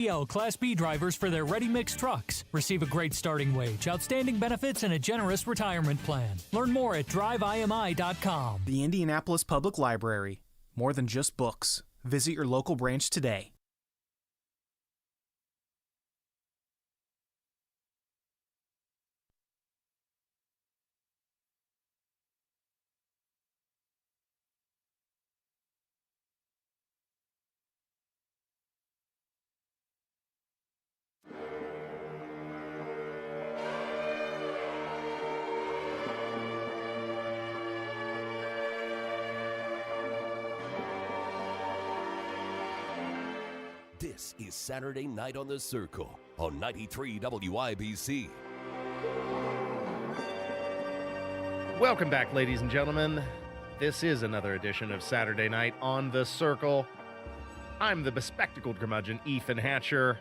Class B drivers for their ready-mix trucks. Receive a great starting wage, outstanding benefits, and a generous retirement plan. Learn more at driveimi.com. The Indianapolis Public Library. More than just books. Visit your local branch today. This is Saturday Night on the Circle on 93 WIBC. Welcome back, ladies and gentlemen. This is another edition of Saturday Night on the Circle. I'm the bespectacled curmudgeon, Ethan Hatcher,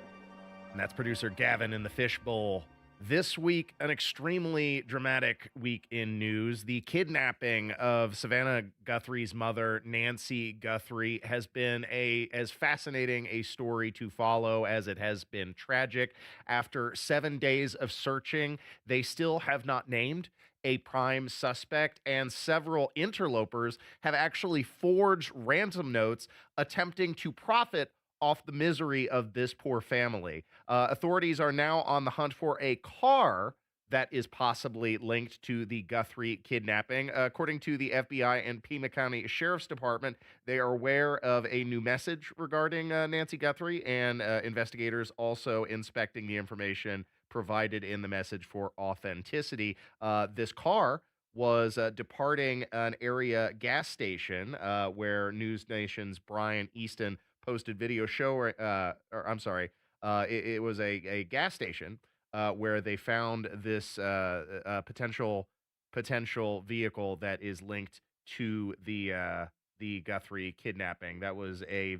and that's producer Gavin in the fishbowl. This week, an extremely dramatic week in news. The kidnapping of Savannah Guthrie's mother, Nancy Guthrie, has been as fascinating a story to follow as it has been tragic. After 7 days of searching, they still have not named a prime suspect, and several interlopers have actually forged ransom notes attempting to profit off the misery of this poor family. Authorities are now on the hunt for a car that is possibly linked to the Guthrie kidnapping. According to the FBI and Pima County Sheriff's Department, they are aware of a new message regarding Nancy Guthrie, and investigators also inspecting the information provided in the message for authenticity. This car was departing an area gas station where News Nation's Brian Easton posted video it was a gas station where they found this potential vehicle that is linked to the Guthrie kidnapping. That was a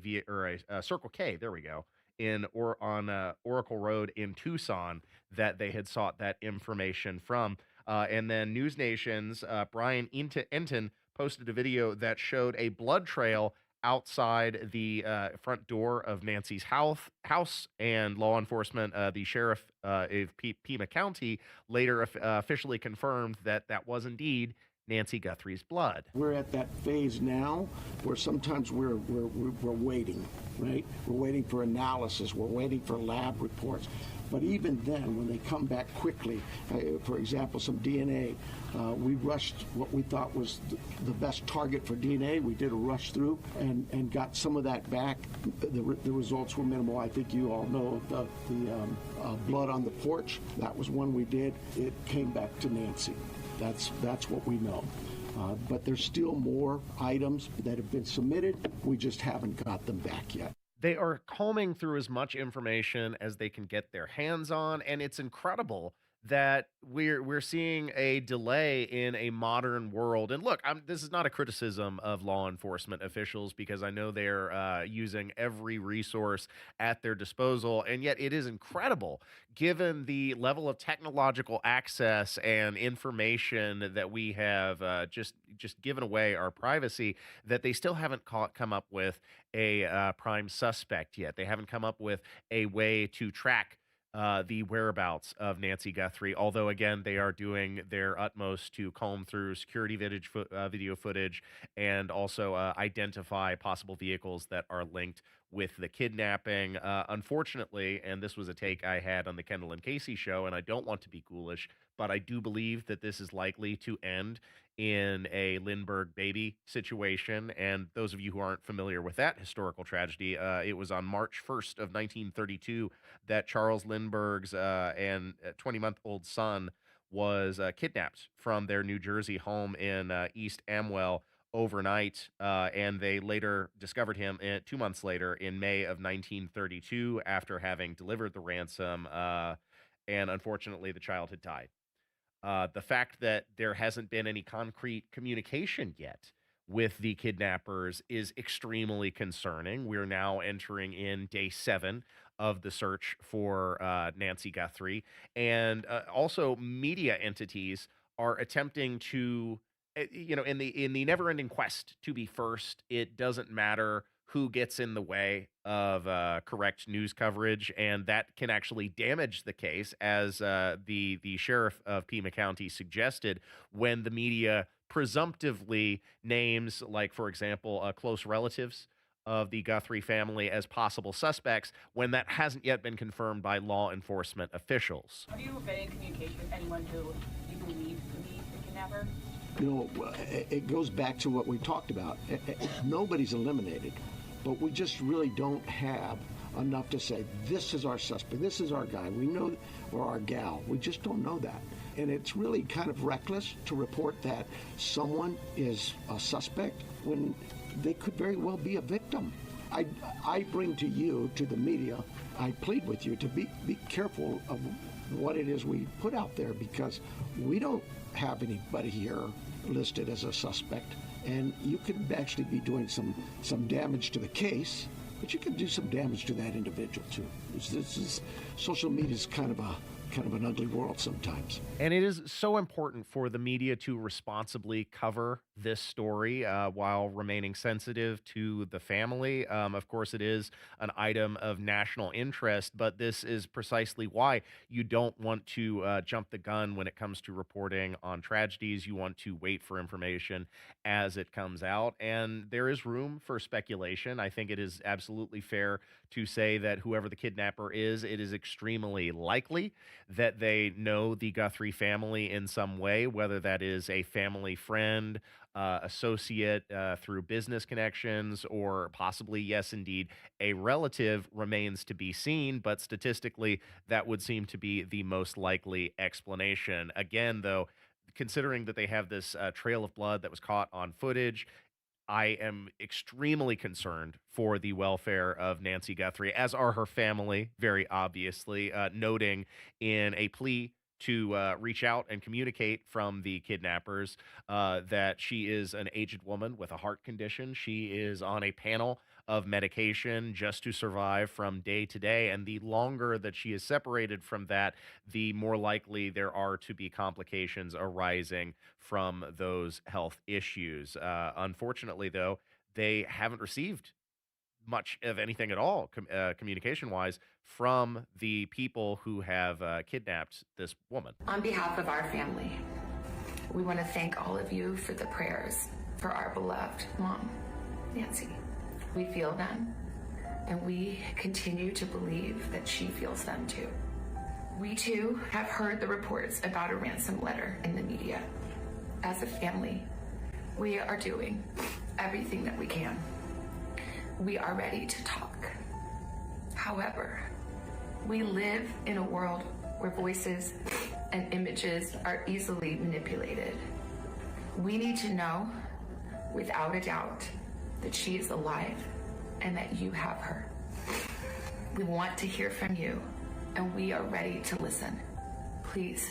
Circle K. There we go. On Oracle Road in Tucson that they had sought that information from. And then News Nation's Brian Enton posted a video that showed a blood trail outside the front door of Nancy's house, and law enforcement, the sheriff of Pima County, later officially confirmed that that was indeed Nancy Guthrie's blood. We're at that phase now where sometimes we're waiting, right? We're waiting for analysis. We're waiting for lab reports. But even then, when they come back quickly, for example, some DNA, we rushed what we thought was the best target for DNA. We did a rush through and got some of that back. The results were minimal. I think you all know the blood on the porch. That was one we did. It came back to Nancy. That's what we know. But there's still more items that have been submitted. We just haven't got them back yet. They are combing through as much information as they can get their hands on, and it's incredible that we're seeing a delay in a modern world. And look, this is not a criticism of law enforcement officials, because I know they're using every resource at their disposal, and yet it is incredible, given the level of technological access and information that we have just given away our privacy, that they still haven't come up with a prime suspect yet. They haven't come up with a way to track the whereabouts of Nancy Guthrie, although, again, they are doing their utmost to comb through security video footage and also identify possible vehicles that are linked with the kidnapping. Unfortunately, and this was a take I had on the Kendall and Casey show, and I don't want to be ghoulish, but I do believe that this is likely to end in a Lindbergh baby situation. And those of you who aren't familiar with that historical tragedy, it was on March 1st of 1932 that Charles Lindbergh's and 20-month-old son was kidnapped from their New Jersey home in East Amwell overnight, and they later discovered him 2 months later in May of 1932 after having delivered the ransom, and unfortunately the child had died. The fact that there hasn't been any concrete communication yet with the kidnappers is extremely concerning. We're now entering in day 7 of the search for Nancy Guthrie, and also media entities are attempting to, in the never-ending quest to be first. It doesn't matter who gets in the way of correct news coverage, and that can actually damage the case, as the sheriff of Pima County suggested, when the media presumptively names, like for example, close relatives of the Guthrie family as possible suspects when that hasn't yet been confirmed by law enforcement officials. Have you been in communication with anyone who you believe to be the kidnapper? It goes back to what we talked about. Nobody's eliminated, but we just really don't have enough to say, this is our suspect, this is our guy, we know, or our gal. We just don't know that. And it's really kind of reckless to report that someone is a suspect when they could very well be a victim. I bring to you, to the media, I plead with you to be careful of what it is we put out there, because we don't have anybody here listed as a suspect, and you could actually be doing some damage to the case, but you can do some damage to that individual too. Social media is kind of an ugly world sometimes. And it is so important for the media to responsibly cover this story while remaining sensitive to the family. Of course, it is an item of national interest, but this is precisely why you don't want to jump the gun when it comes to reporting on tragedies. You want to wait for information as it comes out. And there is room for speculation. I think it is absolutely fair to say that whoever the kidnapper is, it is extremely likely that they know the Guthrie family in some way, whether that is a family friend, associate through business connections, or possibly, yes, indeed, a relative, remains to be seen. But statistically, that would seem to be the most likely explanation. Again, though, considering that they have this trail of blood that was caught on footage, I am extremely concerned for the welfare of Nancy Guthrie, as are her family, very obviously, noting in a plea to reach out and communicate from the kidnappers that she is an aged woman with a heart condition. She is on a panel of medication just to survive from day to day. And the longer that she is separated from that, the more likely there are to be complications arising from those health issues. Unfortunately, though, they haven't received much of anything at all, communication wise, from the people who have kidnapped this woman. On behalf of our family, we want to thank all of you for the prayers for our beloved mom, Nancy. We feel them, and we continue to believe that she feels them too. We too have heard the reports about a ransom letter in the media. As a family, we are doing everything that we can. We are ready to talk. However, we live in a world where voices and images are easily manipulated. We need to know, without a doubt, that she is alive and that you have her. We want to hear from you, and we are ready to listen. Please.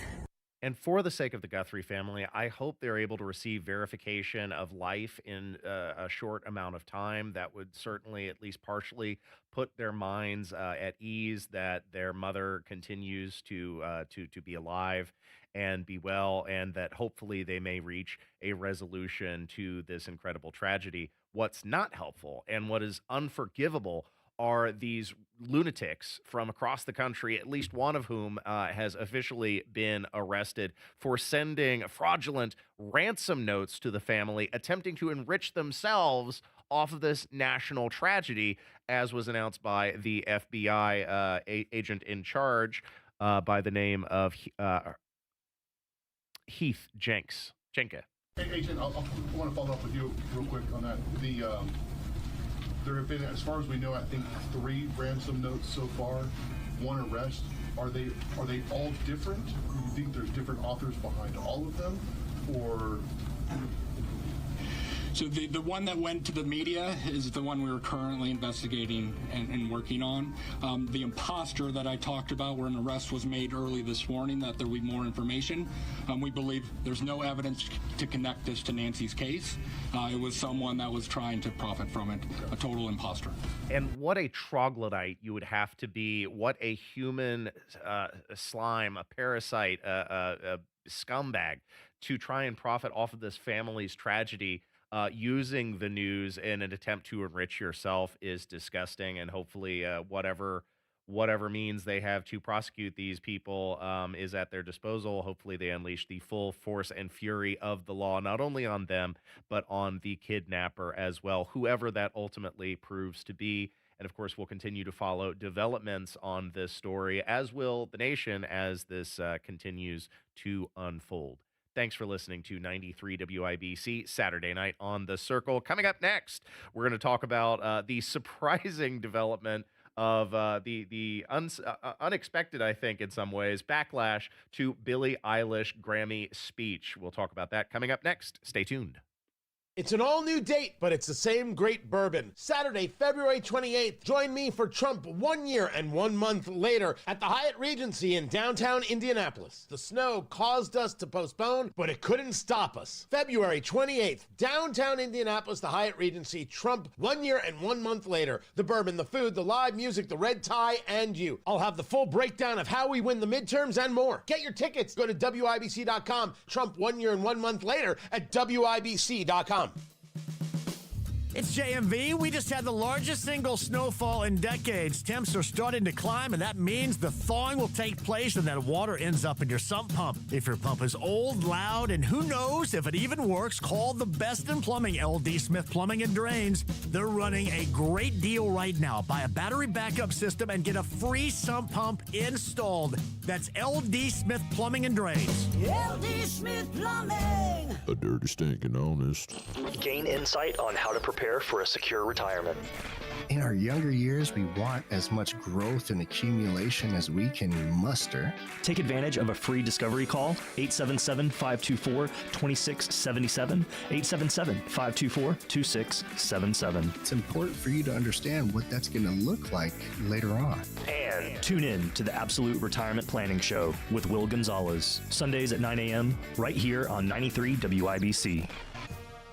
And for the sake of the Guthrie family, I hope they're able to receive verification of life in a short amount of time. That would certainly, at least partially, put their minds at ease that their mother continues to be alive and be well, and that hopefully they may reach a resolution to this incredible tragedy. What's not helpful and what is unforgivable are these lunatics from across the country, at least one of whom has officially been arrested for sending fraudulent ransom notes to the family, attempting to enrich themselves off of this national tragedy, as was announced by the FBI agent in charge by the name of Heath Jenks. Jenke. Hey, Agent, I want to follow up with you real quick on that. There have been, as far as we know, I think 3 ransom notes so far, 1 arrest. Are they all different? Do you think there's different authors behind all of them, or? So the one that went to the media is the one we were currently investigating and working on. The imposter that I talked about, where an arrest was made early this morning, that there will be more information. We believe there's no evidence to connect this to Nancy's case. It was someone that was trying to profit from it, a total imposter. And what a troglodyte you would have to be, what a human slime, a parasite, a scumbag, to try and profit off of this family's tragedy using the news in an attempt to enrich yourself is disgusting. And hopefully, whatever means they have to prosecute these people is at their disposal. Hopefully, they unleash the full force and fury of the law, not only on them, but on the kidnapper as well, whoever that ultimately proves to be. And of course, we'll continue to follow developments on this story, as will the nation, as this continues to unfold. Thanks for listening to 93 WIBC Saturday Night on the Circle. Coming up next, we're going to talk about the surprising development of the unexpected, I think, in some ways, backlash to Billie Eilish Grammy speech. We'll talk about that coming up next. Stay tuned. It's an all-new date, but it's the same great bourbon. Saturday, February 28th, join me for Trump 1 year and 1 month later at the Hyatt Regency in downtown Indianapolis. The snow caused us to postpone, but it couldn't stop us. February 28th, downtown Indianapolis, the Hyatt Regency, Trump 1 year and 1 month later. The bourbon, the food, the live music, the red tie, and you. I'll have the full breakdown of how we win the midterms and more. Get your tickets. Go to WIBC.com. Trump 1 year and 1 month later at WIBC.com. It's JMV. We just had the largest single snowfall in decades. Temps are starting to climb, and that means the thawing will take place and that water ends up in your sump pump. If your pump is old, loud, and who knows if it even works, call the best in plumbing, LD Smith Plumbing and Drains. They're running a great deal right now. Buy a battery backup system and get a free sump pump installed. That's LD Smith Plumbing and Drains. LD Smith Plumbing. A dirty, stinking honest. Gain insight on how to prepare for a secure retirement. In our younger years, we want as much growth and accumulation as we can muster. Take advantage of a free discovery call, 877-524-2677, 877-524-2677. It's important for you to understand what that's going to look like later on. And tune in to the Absolute Retirement Planning Show with Will Gonzalez, Sundays at 9 a.m., right here on 93 WIBC.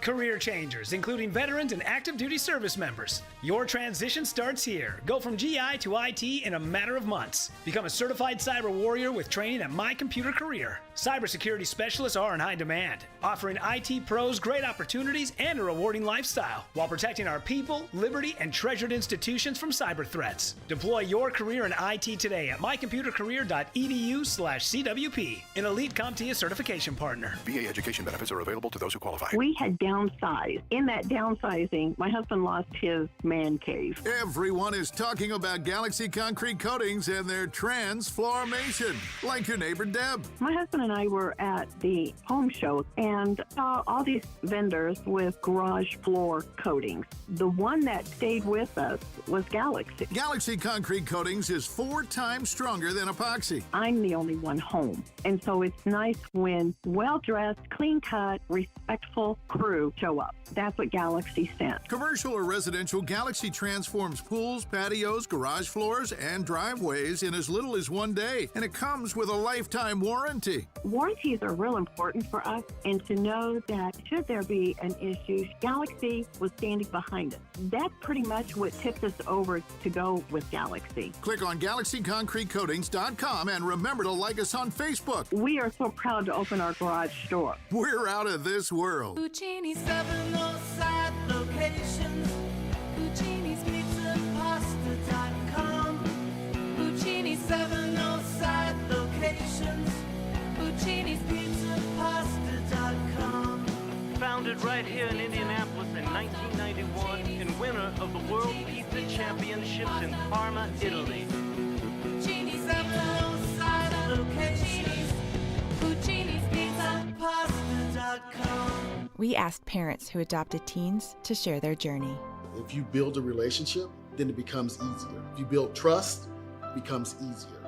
Career changers, including veterans and active duty service members. Your transition starts here. Go from GI to IT in a matter of months. Become a certified cyber warrior with training at My Computer Career. Cybersecurity specialists are in high demand, offering IT pros great opportunities and a rewarding lifestyle while protecting our people, liberty, and treasured institutions from cyber threats. Deploy your career in IT today at mycomputercareer.edu/CWP, an elite CompTIA certification partner. VA education benefits are available to those who qualify. We had downsized. In that downsizing, my husband lost his man cave. Everyone is talking about Galaxy Concrete Coatings and their transformation, like your neighbor Deb. My husband and I were at the home show and saw all these vendors with garage floor coatings. The one that stayed with us was Galaxy. Galaxy Concrete Coatings is 4 times stronger than epoxy. I'm the only one home, and so it's nice when well-dressed, clean-cut, respectful crew show up. That's what Galaxy sent. Commercial or residential, Galaxy transforms pools, patios, garage floors, and driveways in as little as 1 day, and it comes with a lifetime warranty. Warranties are real important for us, and to know that should there be an issue, Galaxy was standing behind us. That's pretty much what tipped us over to go with Galaxy. Click on GalaxyConcreteCoatings.com and remember to like us on Facebook. We are so proud to open our garage door. We're out of this world. Puccini's 7 side locations. Puccini's Pizza Pasta.com. Puccini's 7 side locations. Puccini's Pizza Pasta.com. Founded right here in Indianapolis in 1991 and winner of the World Pizza Championships in Parma, Italy. Puccini's 7 side locations. Puccini's Pizza Pasta.com. We asked parents who adopted teens to share their journey. If you build a relationship, then it becomes easier. If you build trust, it becomes easier.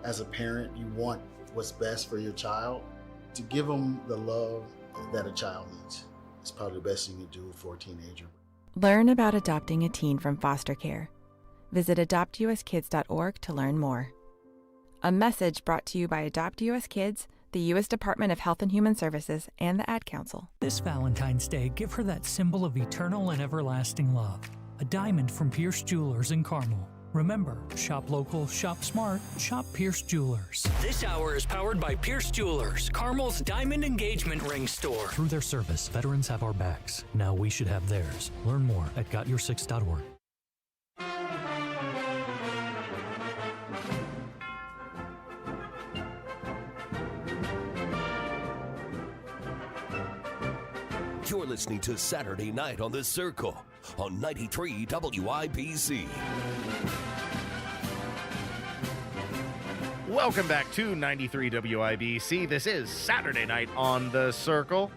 As a parent, you want what's best for your child. To give them the love that a child needs is probably the best thing you can do for a teenager. Learn about adopting a teen from foster care. Visit adoptuskids.org to learn more. A message brought to you by Adopt US Kids, the U.S. Department of Health and Human Services, and the Ad Council. This Valentine's Day, give her that symbol of eternal and everlasting love. A diamond from Pierce Jewelers in Carmel. Remember, shop local, shop smart, shop Pierce Jewelers. This hour is powered by Pierce Jewelers, Carmel's diamond engagement ring store. Through their service, veterans have our backs. Now we should have theirs. Learn more at gotyoursix.org. You're listening to Saturday Night on the Circle on 93 WIBC. Welcome back to 93 WIBC. This is Saturday Night on the Circle.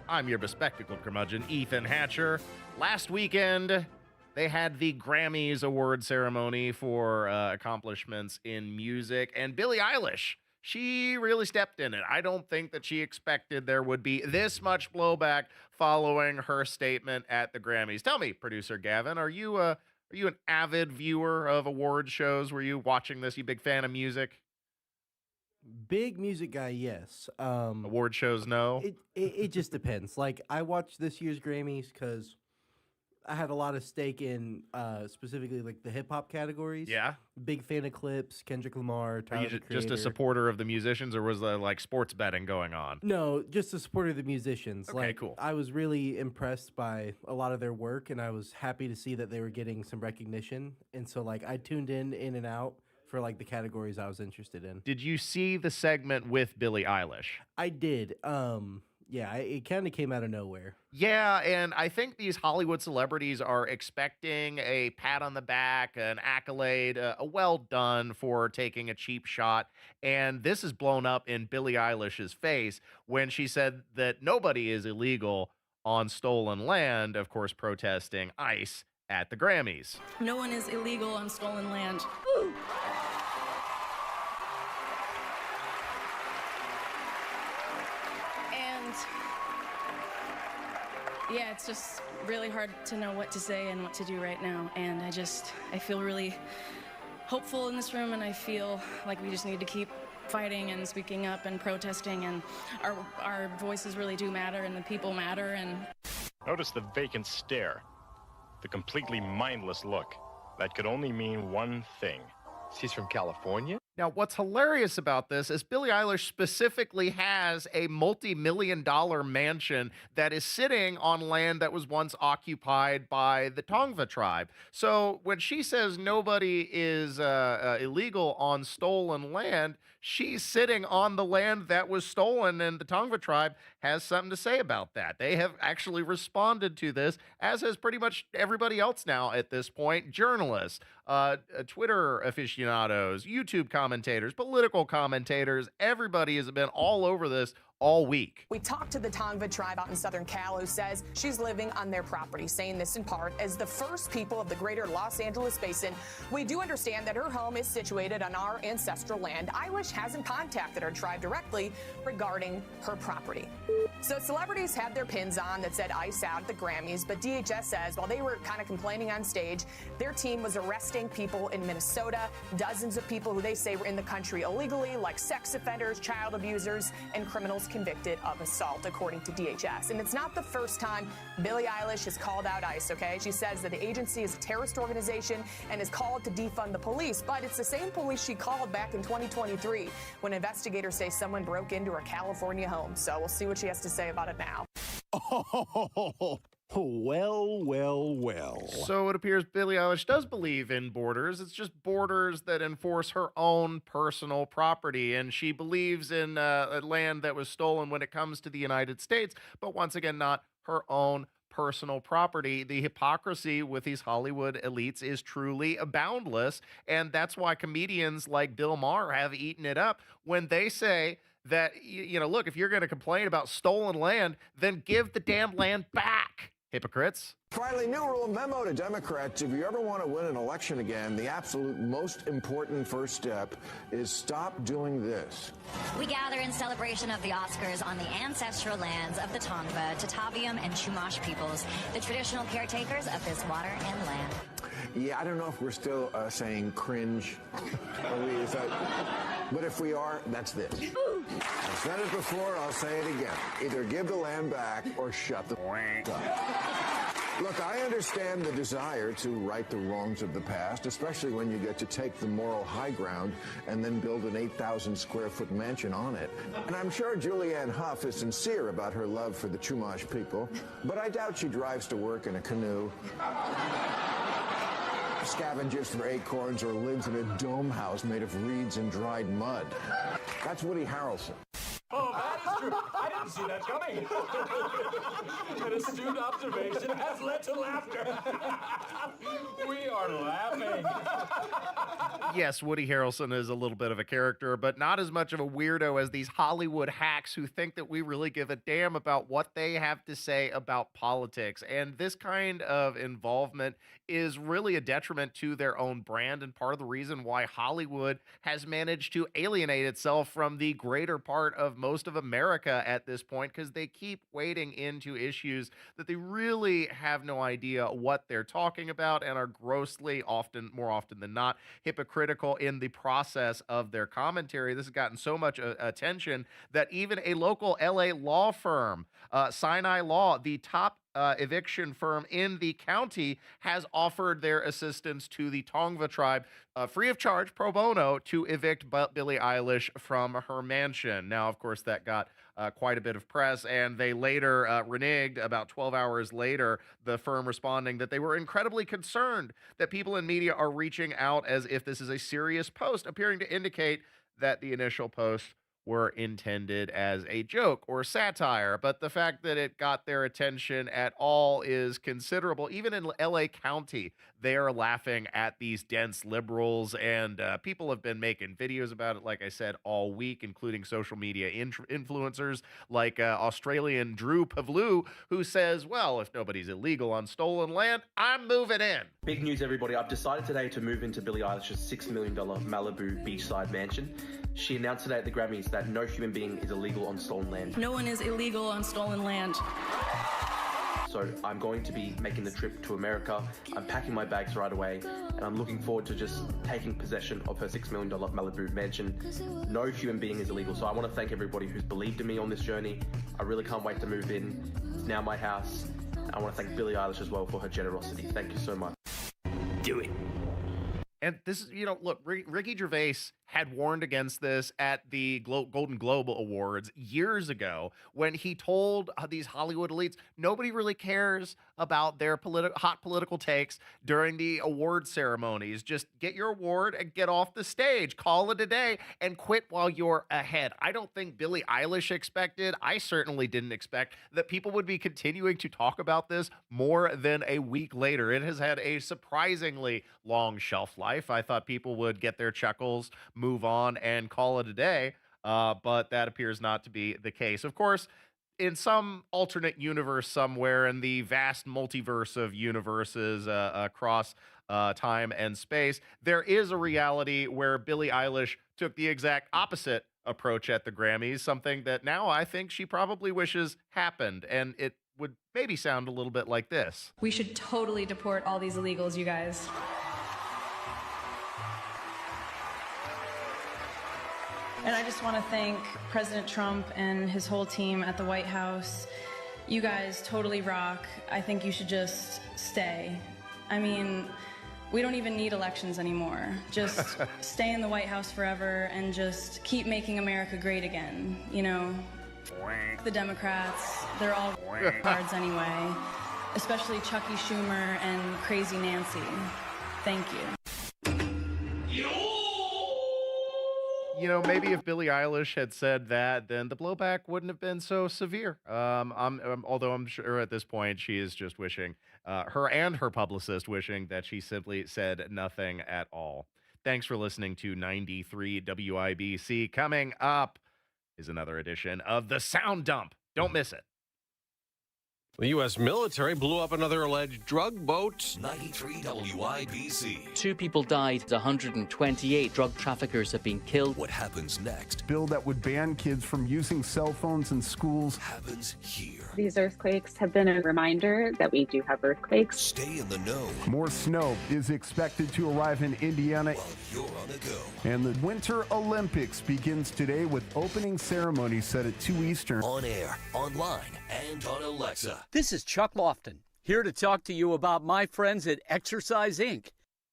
I'm your bespectacled curmudgeon, Ethan Hatcher. Last weekend, they had the Grammys award ceremony for accomplishments in music, and Billie Eilish, she really stepped in it. I don't think that she expected there would be this much blowback following her statement at the Grammys. Tell me, producer Gavin, are you an avid viewer of award shows? Were you watching this? You big fan of music? Big music guy, yes. Award shows, no? It just depends. Like, I watched this year's Grammys because I had a lot of stake in specifically like the hip hop categories. Yeah. Big fan of Clips, Kendrick Lamar, Are Tyler you the just a Creator. supporter of the musicians, or was there like sports betting going on? No, just a supporter of the musicians. Okay, like, cool. I was really impressed by a lot of their work, and I was happy to see that they were getting some recognition. And so, like, I tuned in and out for like the categories I was interested in. Did you see the segment with Billie Eilish? I did. Yeah, it kind of came out of nowhere. Yeah, and I think these Hollywood celebrities are expecting a pat on the back, an accolade, a well done for taking a cheap shot. And this is blown up in Billie Eilish's face when she said that nobody is illegal on stolen land, of course, protesting ICE at the Grammys. No one is illegal on stolen land. And yeah, it's just really hard to know what to say and what to do right now. And I feel really hopeful in this room, and I feel like we just need to keep fighting and speaking up and protesting, and our voices really do matter, and the people matter. And Notice the vacant stare, the completely mindless look. That could only mean one thing. She's from California? Now, what's hilarious about this is Billie Eilish specifically has a multi-million-dollar mansion that is sitting on land that was once occupied by the Tongva tribe. So when she says nobody is illegal on stolen land, she's sitting on the land that was stolen, and the Tongva tribe has something to say about that. They have actually responded to this, as has pretty much everybody else now at this point. Journalists, Twitter aficionados, YouTube commentators, political commentators, everybody has been all over this all week. We talked to the Tongva tribe out in southern Cal, who says she's living on their property, saying this in part, as the first people of the greater Los Angeles basin, we do understand that her home is situated on our ancestral land. Eilish hasn't contacted her tribe directly regarding her property. So celebrities had their pins on that said ICE out at the Grammys, but DHS says while they were kind of complaining on stage, their team was arresting people in Minnesota, dozens of people who they say were in the country illegally, like sex offenders, child abusers, and criminals convicted of assault, according to DHS. And it's not the first time Billie Eilish has called out ICE, okay? She says that the agency is a terrorist organization and is called to defund the police, but it's the same police she called back in 2023 when investigators say someone broke into her California home. So we'll see what she has to say about it now. Well. So it appears Billie Eilish does believe in borders. It's just borders that enforce her own personal property. And she believes in a land that was stolen when it comes to the United States, but once again, not her own personal property. The hypocrisy with these Hollywood elites is truly boundless. And that's why comedians like Bill Maher have eaten it up when they say that, look, if you're going to complain about stolen land, then give the damn land back, hypocrites. Finally, new rule memo to Democrats. If you ever want to win an election again, the absolute most important first step is stop doing this. We gather in celebration of the Oscars on the ancestral lands of the Tongva, Tataviam, and Chumash peoples, the traditional caretakers of this water and land. Yeah, I don't know if we're still saying cringe. But if we are, that's this. I've said it before, I'll say it again. Either give the land back or shut the up. Look, I understand the desire to right the wrongs of the past, especially when you get to take the moral high ground and then build an 8,000 square foot mansion on it. And I'm sure Julianne Hough is sincere about her love for the Chumash people, but I doubt she drives to work in a canoe, scavenges for acorns, or lives in a dome house made of reeds and dried mud. That's Woody Harrelson. Oh, that is true. I didn't see that coming. An astute observation has led to laughter. We are laughing. Yes, Woody Harrelson is a little bit of a character, but not as much of a weirdo as these Hollywood hacks who think that we really give a damn about what they have to say about politics. And this kind of involvement is really a detriment to their own brand, and part of the reason why Hollywood has managed to alienate itself from the greater part of most of America at this point, because they keep wading into issues that they really have no idea what they're talking about and are grossly, more often than not, hypocritical in the process of their commentary. This has gotten so much attention that even a local LA law firm, Sinai Law, the top eviction firm in the county, has offered their assistance to the Tongva tribe free of charge, pro bono, to evict Billie Eilish from her mansion. Now, of course, that got quite a bit of press, and they later reneged about 12 hours later, the firm responding that they were incredibly concerned that people in media are reaching out as if this is a serious post, appearing to indicate that the initial posts were intended as a joke or satire, but the fact that it got their attention at all is considerable. Even in LA County, they are laughing at these dense liberals, and people have been making videos about it, like I said, all week, including social media influencers like Australian Drew Pavlou, who says, well, if nobody's illegal on stolen land, I'm moving in. Big news, everybody. I've decided today to move into Billie Eilish's $6 million Malibu beachside mansion. She announced today at the Grammys that no human being is illegal on stolen land. No one is illegal on stolen land. So I'm going to be making the trip to America. I'm packing my bags right away, and I'm looking forward to just taking possession of her $6 million Malibu mansion. No human being is illegal. So I want to thank everybody who's believed in me on this journey. I really can't wait to move in. It's now my house. I want to thank Billie Eilish as well for her generosity. Thank you so much. Do it. And this is, look, Ricky Gervais had warned against this at the Golden Globe Awards years ago when he told these Hollywood elites, nobody really cares about their hot political takes during the award ceremonies. Just get your award and get off the stage. Call it a day and quit while you're ahead. I don't think Billie Eilish expected, I certainly didn't expect, that people would be continuing to talk about this more than a week later. It has had a surprisingly long shelf life. I thought people would get their chuckles, move on, and call it a day, but that appears not to be the case. Of course, in some alternate universe somewhere in the vast multiverse of universes across time and space, there is a reality where Billie Eilish took the exact opposite approach at the Grammys, something that now I think she probably wishes happened, and it would maybe sound a little bit like this. We should totally deport all these illegals, you guys. And I just want to thank President Trump and his whole team at the White House. You guys totally rock. I think you should just stay. I mean, we don't even need elections anymore. Just stay in the White House forever and just keep making America great again. The Democrats, they're all cards anyway, especially Chucky Schumer and Crazy Nancy. Thank you. Maybe if Billie Eilish had said that, then the blowback wouldn't have been so severe. Although I'm sure at this point she is just wishing, her and her publicist wishing that she simply said nothing at all. Thanks for listening to 93 WIBC. Coming up is another edition of The Sound Dump. Don't miss it. The U.S. military blew up another alleged drug boat. 93 WIBC. 2 people died, 128 drug traffickers have been killed. What happens next? Bill that would ban kids from using cell phones in schools. Happens here. These earthquakes have been a reminder that we do have earthquakes. Stay in the know. More snow is expected to arrive in Indiana. While you're on the go. And the Winter Olympics begins today with opening ceremony set at 2 Eastern. On air, online, and on Alexa. This is Chuck Lofton. here to talk to you about my friends at Exercise Inc.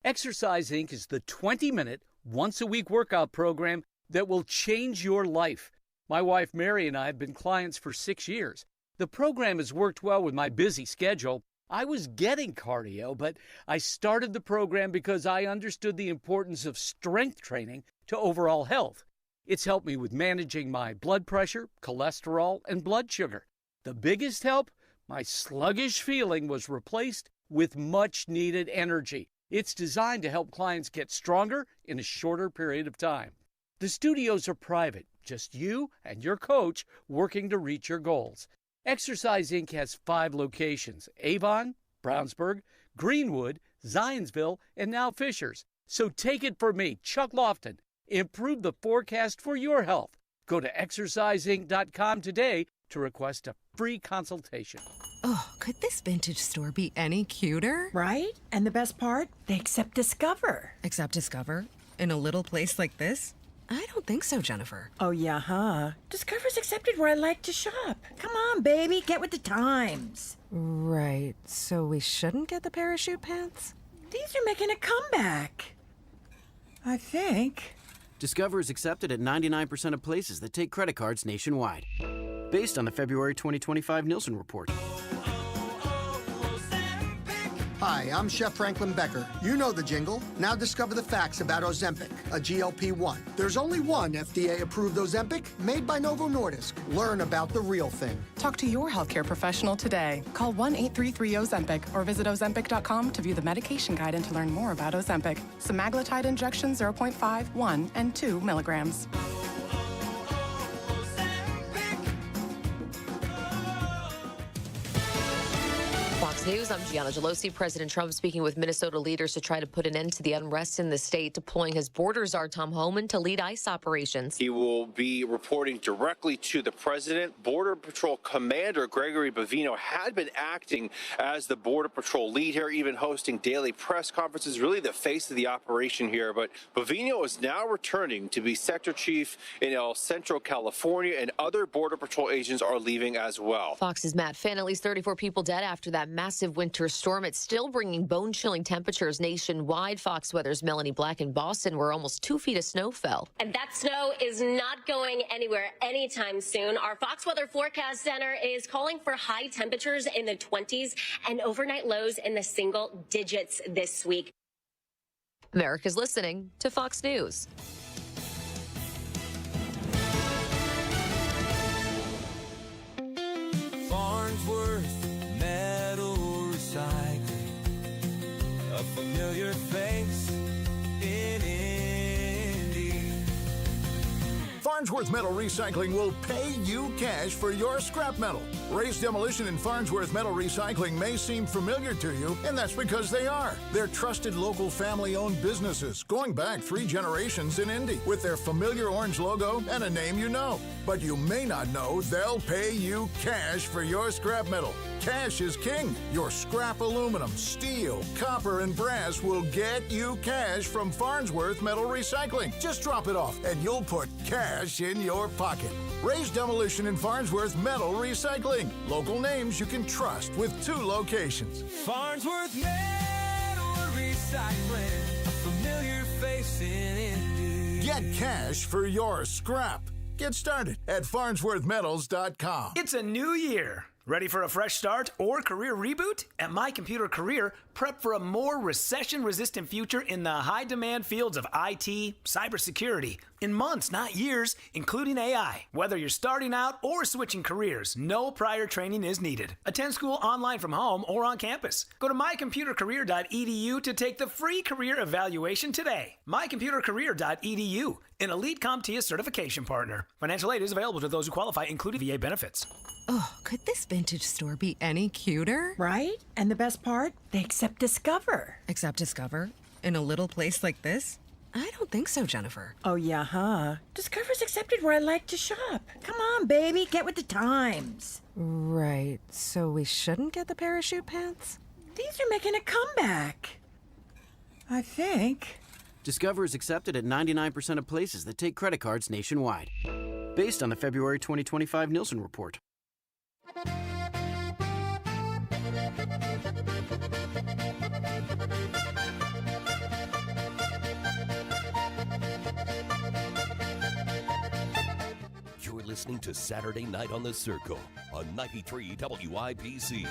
Exercise Inc. is the 20-minute, once-a-week workout program that will change your life. My wife Mary and I have been clients for 6 years. The program has worked well with my busy schedule. I was getting cardio, but I started the program because I understood the importance of strength training to overall health. It's helped me with managing my blood pressure, cholesterol, and blood sugar. The biggest help? My sluggish feeling was replaced with much-needed energy. It's designed to help clients get stronger in a shorter period of time. The studios are private, just you and your coach working to reach your goals. Exercise Inc. has 5 locations: Avon, Brownsburg, Greenwood, Zionsville, and now Fishers. So take it from me, Chuck Lofton. Improve the forecast for your health. Go to exerciseinc.com today to request a free consultation. Oh, could this vintage store be any cuter? Right? And the best part? They accept Discover. Accept Discover? In a little place like this? I don't think so, Jennifer. Oh, yeah, huh? Discover's accepted where I like to shop. Come on, baby, get with the times. Right, so we shouldn't get the parachute pants? These are making a comeback. I think. Discover is accepted at 99% of places that take credit cards nationwide. Based on the February 2025 Nielsen report. Hi, I'm Chef Franklin Becker. You know the jingle. Now discover the facts about Ozempic, a GLP-1. There's only one FDA-approved Ozempic made by Novo Nordisk. Learn about the real thing. Talk to your healthcare professional today. Call 1-833-OZEMPIC or visit Ozempic.com to view the medication guide and to learn more about Ozempic. Semaglutide injection 0.5, 1, and 2 milligrams. Fox News, I'm Gianna Gelosi. President Trump speaking with Minnesota leaders to try to put an end to the unrest in the state, deploying his border czar Tom Homan to lead ICE operations. He will be reporting directly to the president. Border Patrol Commander Gregory Bavino had been acting as the Border Patrol lead here, even hosting daily press conferences, really the face of the operation here. But Bavino is now returning to be sector chief in El Centro, California, and other Border Patrol agents are leaving as well. Fox's Matt Finn, at least 34 people dead after that massive winter storm. It's still bringing bone-chilling temperatures nationwide. Fox Weather's Melanie Black in Boston, where almost 2 feet of snow fell. And that snow is not going anywhere anytime soon. Our Fox Weather Forecast Center is calling for high temperatures in the 20s and overnight lows in the single digits this week. America's listening to Fox News. Farnsworth Metal Recycling, a familiar face in Indy. Farnsworth Metal Recycling will pay you cash for your scrap metal. Ray's Demolition and Farnsworth Metal Recycling may seem familiar to you, and that's because they are. They're trusted local family-owned businesses going back 3 generations in Indy with their familiar orange logo and a name you know. But you may not know they'll pay you cash for your scrap metal. Cash is king. Your scrap aluminum, steel, copper, and brass will get you cash from Farnsworth Metal Recycling. Just drop it off and you'll put cash in your pocket. Ray's Demolition and Farnsworth Metal Recycling. Local names you can trust with 2 locations. Farnsworth Metal Recycling, a familiar face in Indy. Get cash for your scrap. Get started at farnsworthmetals.com. It's a new year. Ready for a fresh start or career reboot? At My Computer Career, prep for a more recession-resistant future in the high-demand fields of IT, cybersecurity, in months, not years, including AI. Whether you're starting out or switching careers, no prior training is needed. Attend school online from home or on campus. Go to mycomputercareer.edu to take the free career evaluation today. mycomputercareer.edu, an elite CompTIA certification partner. Financial aid is available to those who qualify, including VA benefits. Oh, could this vintage store be any cuter? Right? And the best part? They accept Discover. Accept Discover? In a little place like this? I don't think so, Jennifer. Oh, yeah, huh? Discover's accepted where I like to shop. Come on, baby, get with the times. Right, so we shouldn't get the parachute pants? These are making a comeback. I think. Discover is accepted at 99% of places that take credit cards nationwide. Based on the February 2025 Nielsen report. listening to Saturday Night on the Circle on 93 WIBC.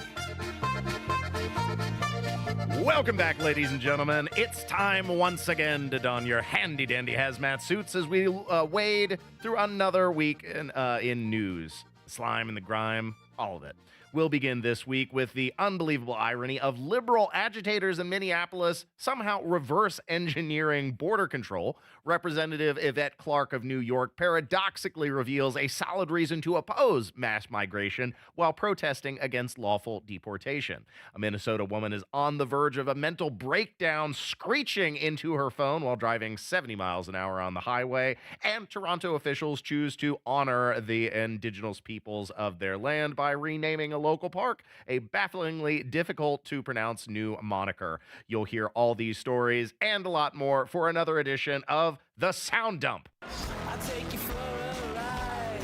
Welcome back, ladies and gentlemen. It's time once again to don your handy-dandy hazmat suits as we wade through another week in news. The slime and the grime, all of it. We'll begin this week with the unbelievable irony of liberal agitators in Minneapolis somehow reverse engineering border control. Representative Yvette Clarke of New York paradoxically reveals a solid reason to oppose mass migration while protesting against lawful deportation. A Minnesota woman is on the verge of a mental breakdown, screeching into her phone while driving 70 miles an hour on the highway, and Toronto officials choose to honor the indigenous peoples of their land by renaming a local park a bafflingly difficult to pronounce new moniker. You'll hear all these stories and a lot more for another edition of The Sound Dump. I'll take you for a ride.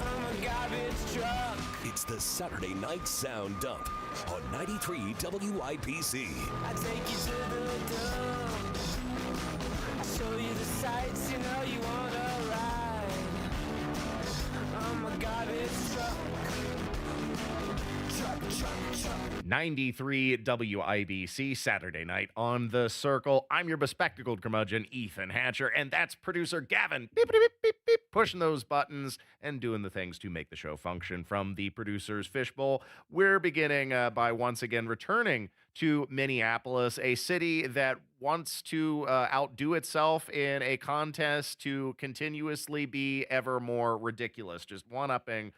I'm a garbage truck. It's the Saturday Night Sound Dump on 93 WIBC. I take you to the dump. I show you the sights, you know you wanna ride. I'm a garbage truck. 93 WIBC, Saturday Night on the Circle. I'm your bespectacled curmudgeon, Ethan Hatcher, and that's producer Gavin, beep, beep, beep, beep, pushing those buttons and doing the things to make the show function from the producer's fishbowl. We're beginning by once again returning to Minneapolis, a city that wants to outdo itself in a contest to continuously be ever more ridiculous, just one-upping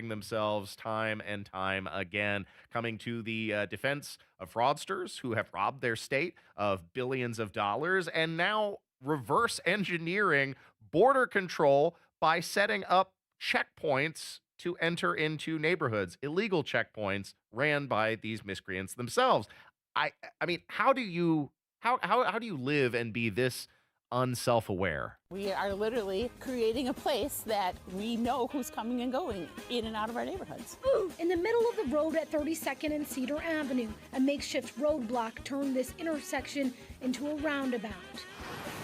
themselves time and time again, coming to the defense of fraudsters who have robbed their state of billions of dollars, and now reverse engineering border control by setting up checkpoints to enter into neighborhoods, illegal checkpoints ran by these miscreants themselves. I mean, how do you live and be this unself-aware? We are literally creating a place that we know who's coming and going in and out of our neighborhoods. Ooh, in the middle of the road at 32nd and Cedar Avenue, a makeshift roadblock turned this intersection into a roundabout.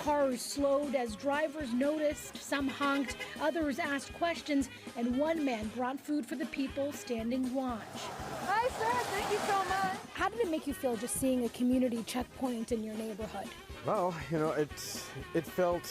Cars slowed as drivers noticed, some honked, others asked questions, and one man brought food for the people standing watch. Hi, sir. Thank you so much. How did it make you feel just seeing a community checkpoint in your neighborhood? Well, you know, it felt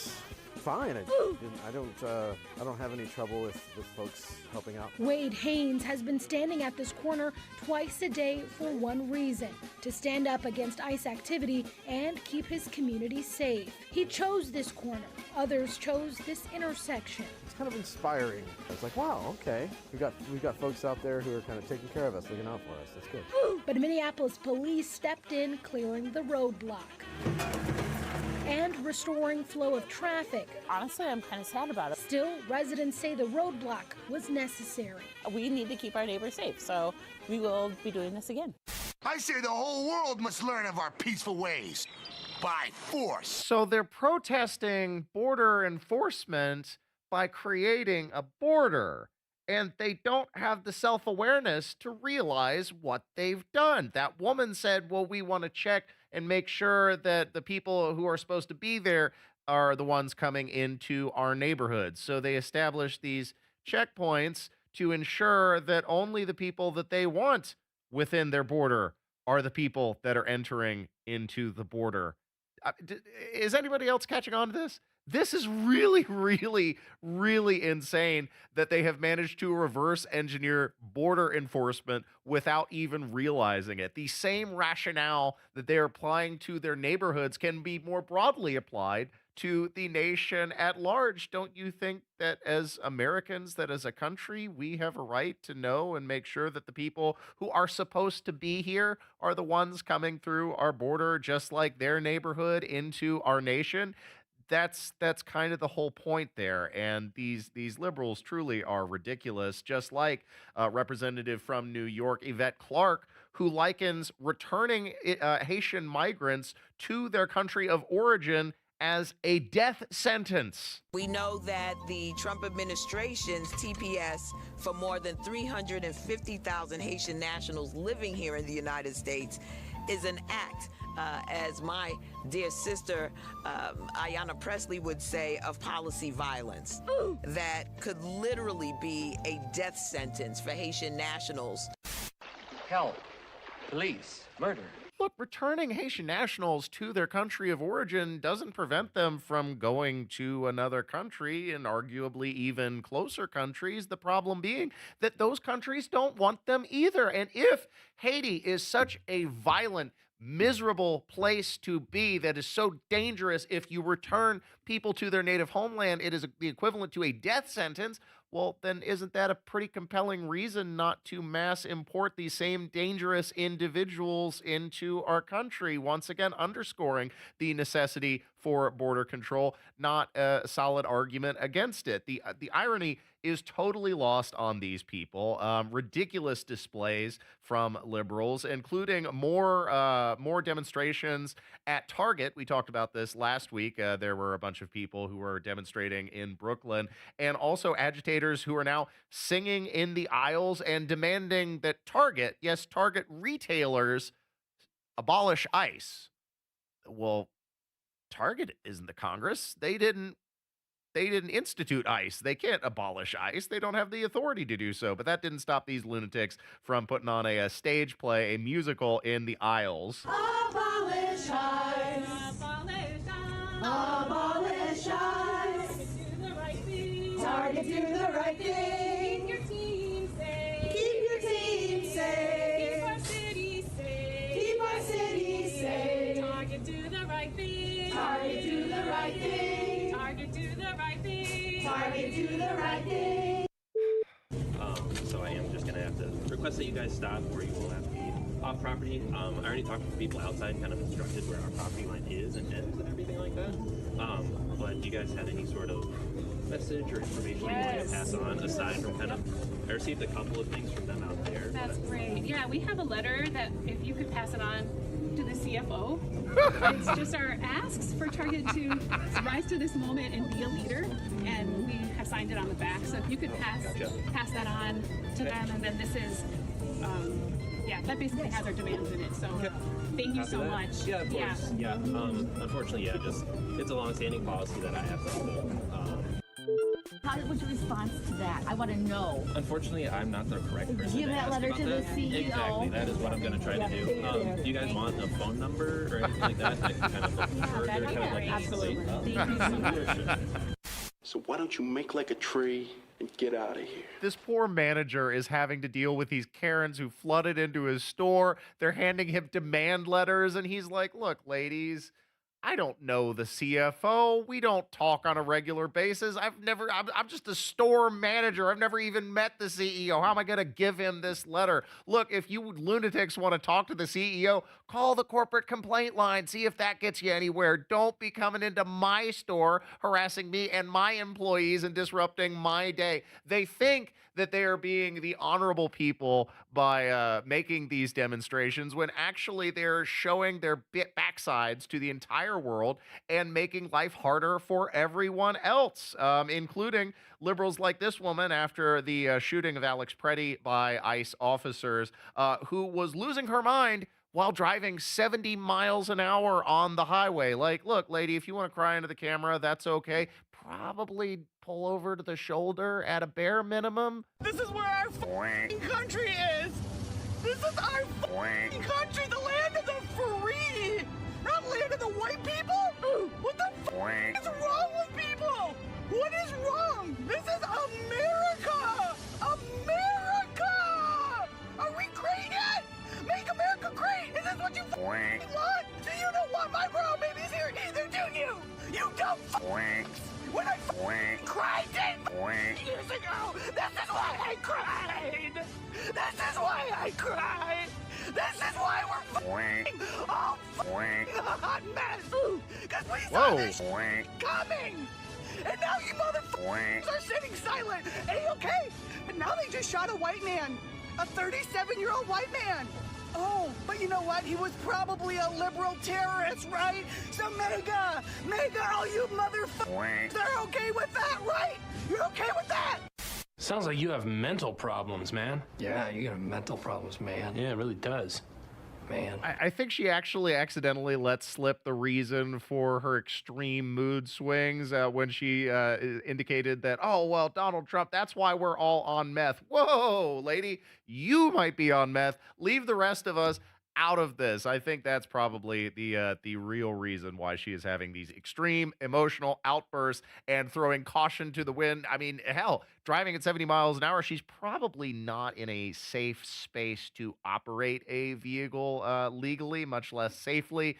fine. I don't have any trouble with folks helping out. Wade Haynes has been standing at this corner twice a day for one reason: to stand up against ICE activity and keep his community safe. He chose this corner. Others chose this intersection. It's kind of inspiring. It's like, wow, okay, we've got folks out there who are kind of taking care of us, looking out for us. That's good. But Minneapolis police stepped in, clearing the roadblock and restoring flow of traffic. Honestly, I'm kind of sad about it. Still, residents say the roadblock was necessary. We need to keep our neighbors safe, so we will be doing this again. I say the whole world must learn of our peaceful ways by force. So they're protesting border enforcement by creating a border, and they don't have the self-awareness to realize what they've done. That woman said, well, we want to check and make sure that the people who are supposed to be there are the ones coming into our neighborhoods. So they established these checkpoints to ensure that only the people that they want within their border are the people that are entering into the border. Is anybody else catching on to this? This is really, really, really insane that they have managed to reverse engineer border enforcement without even realizing it. The same rationale that they're applying to their neighborhoods can be more broadly applied to the nation at large. Don't you think that as Americans, that as a country, we have a right to know and make sure that the people who are supposed to be here are the ones coming through our border, just like their neighborhood, into our nation? That's kind of the whole point there, and these liberals truly are ridiculous, just like Representative from New York, Yvette Clarke, who likens returning Haitian migrants to their country of origin as a death sentence. We know that the Trump administration's TPS for more than 350,000 Haitian nationals living here in the United States is an act, as my dear sister Ayanna Pressley would say, of policy violence that could literally be a death sentence for Haitian nationals. Help, police, murder. Look, returning Haitian nationals to their country of origin doesn't prevent them from going to another country and arguably even closer countries. The problem being that those countries don't want them either. And if Haiti is such a violent, miserable place to be that is so dangerous, if you return people to their native homeland, it is the equivalent to a death sentence. Well, then isn't that a pretty compelling reason not to mass import these same dangerous individuals into our country? Once again, underscoring the necessity for border control, not a solid argument against it. The irony is totally lost on these people. Ridiculous displays from liberals, including more demonstrations at Target. We talked about this last week. There were a bunch of people who were demonstrating in Brooklyn, and also agitators who are now singing in the aisles and demanding that Target, yes, Target retailers, abolish ICE. Well, Target isn't the Congress. They didn't institute ICE. They can't abolish ICE. They don't have the authority to do so. But that didn't stop these lunatics from putting on a stage play, a musical in the aisles. Abolish ICE. Abolish ICE. Target, do the right thing. Keep your team safe. Keep your team safe. Keep our city safe. Keep our city safe. Target, do the right thing. Target, do the right thing. Target, do the right thing. Target, do the right thing. So I am just going to have to request that you guys stop, or you will have to be off property. I already talked to people outside, kind of instructed where our property line is and ends and everything like that. But do you guys have any sort of message or information you want to pass on, aside from kind of, I received a couple of things from them out there. That's great. Yeah, we have a letter that if you could pass it on to the CFO, it's just our asks for Target to rise to this moment and be a leader, and we have signed it on the back. So if you could pass that on to them, and then this is, that basically has our demands in it. So thank you so much. Yeah, of course. Yeah. Unfortunately, just it's a long-standing policy that I have to uphold. How was your response to that? I want to know. Unfortunately, I'm not the correct person Give to that ask letter about to the that. CEO. Exactly, that is what I'm going to try to do. Do you guys want a phone number or anything like that? I can kind of look further, that'd be kind of like absolutely. Thank you so much. So why don't you make like a tree and get out of here? This poor manager is having to deal with these Karens who flooded into his store. They're handing him demand letters, and he's like, look, ladies, I don't know the CFO. We don't talk on a regular basis. I'm just a store manager. I've never even met the CEO. How am I going to give him this letter? Look, if you lunatics want to talk to the CEO, call the corporate complaint line. See if that gets you anywhere. Don't be coming into my store, harassing me and my employees and disrupting my day. They think that they are being the honorable people by making these demonstrations when actually they're showing their backsides to the entire world and making life harder for everyone else, including liberals like this woman after the shooting of Alex Preddy by ICE officers, who was losing her mind while driving 70 miles an hour on the highway. Like, look, lady, if you want to cry into the camera, that's okay. Probably pull over to the shoulder at a bare minimum. This is where our f***ing country is. This is our f***ing country, the land of the free, not land of the white people. What the f*** is wrong with people? What is wrong? This is America. America. Are we great yet? Make America great. Is this what you want? Do you don't want my brown babies here either, do you? You don't When I cried 10 years ago, this is why I cried. This is why I cried. This is why we're all hot mess. Because we saw this coming. And now you motherfuckers are sitting silent. A-okay. But now they just shot a white man. A 37-year-old white man. Oh, but you know what? He was probably a liberal terrorist, right? So MAGA, all you motherfuckers, they're okay with that, right? You're okay with that? Sounds like you have mental problems, man. Yeah, you got mental problems, man. Yeah, it really does. Man. I think she actually accidentally let slip the reason for her extreme mood swings when she indicated that, oh, well, Donald Trump, that's why we're all on meth. Whoa, lady, you might be on meth. Leave the rest of us out of this. I think that's probably the real reason why she is having these extreme emotional outbursts and throwing caution to the wind. I mean, hell, driving at 70 miles an hour, she's probably not in a safe space to operate a vehicle legally, much less safely.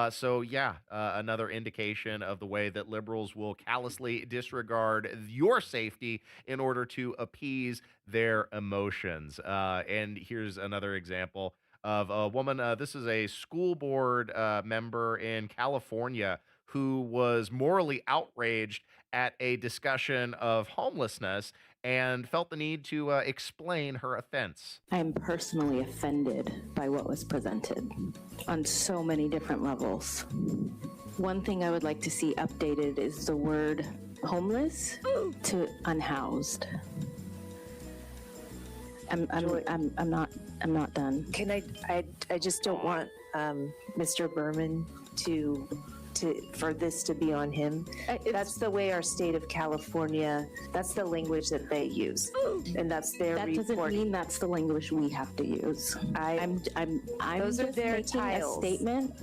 So yeah, another indication of the way that liberals will callously disregard your safety in order to appease their emotions. And here's another example of a woman. This is a school board member in California who was morally outraged at a discussion of homelessness and felt the need to explain her offense. I am personally offended by what was presented on so many different levels. One thing I would like to see updated is the word homeless to unhoused. I'm not done. Can I just don't want Mr. Berman for this to be on him. That's the way our state of California, that's the language that they use. And that's their That doesn't mean that's the language we have to use. I'm Those are just their making tiles. a statement.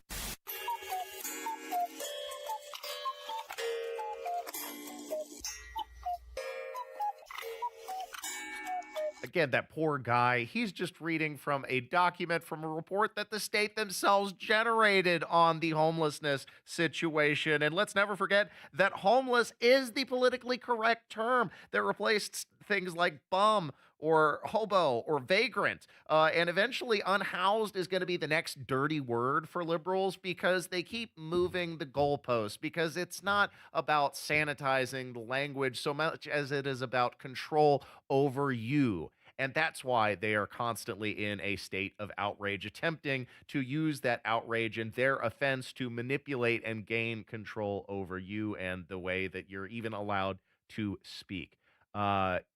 Again, that poor guy, he's just reading from a document from a report that the state themselves generated on the homelessness situation. And let's never forget that homeless is the politically correct term that replaced things like bum or hobo or vagrant. And eventually unhoused is going to be the next dirty word for liberals because they keep moving the goalposts, because it's not about sanitizing the language so much as it is about control over you. And that's why they are constantly in a state of outrage, attempting to use that outrage and their offense to manipulate and gain control over you and the way that you're even allowed to speak.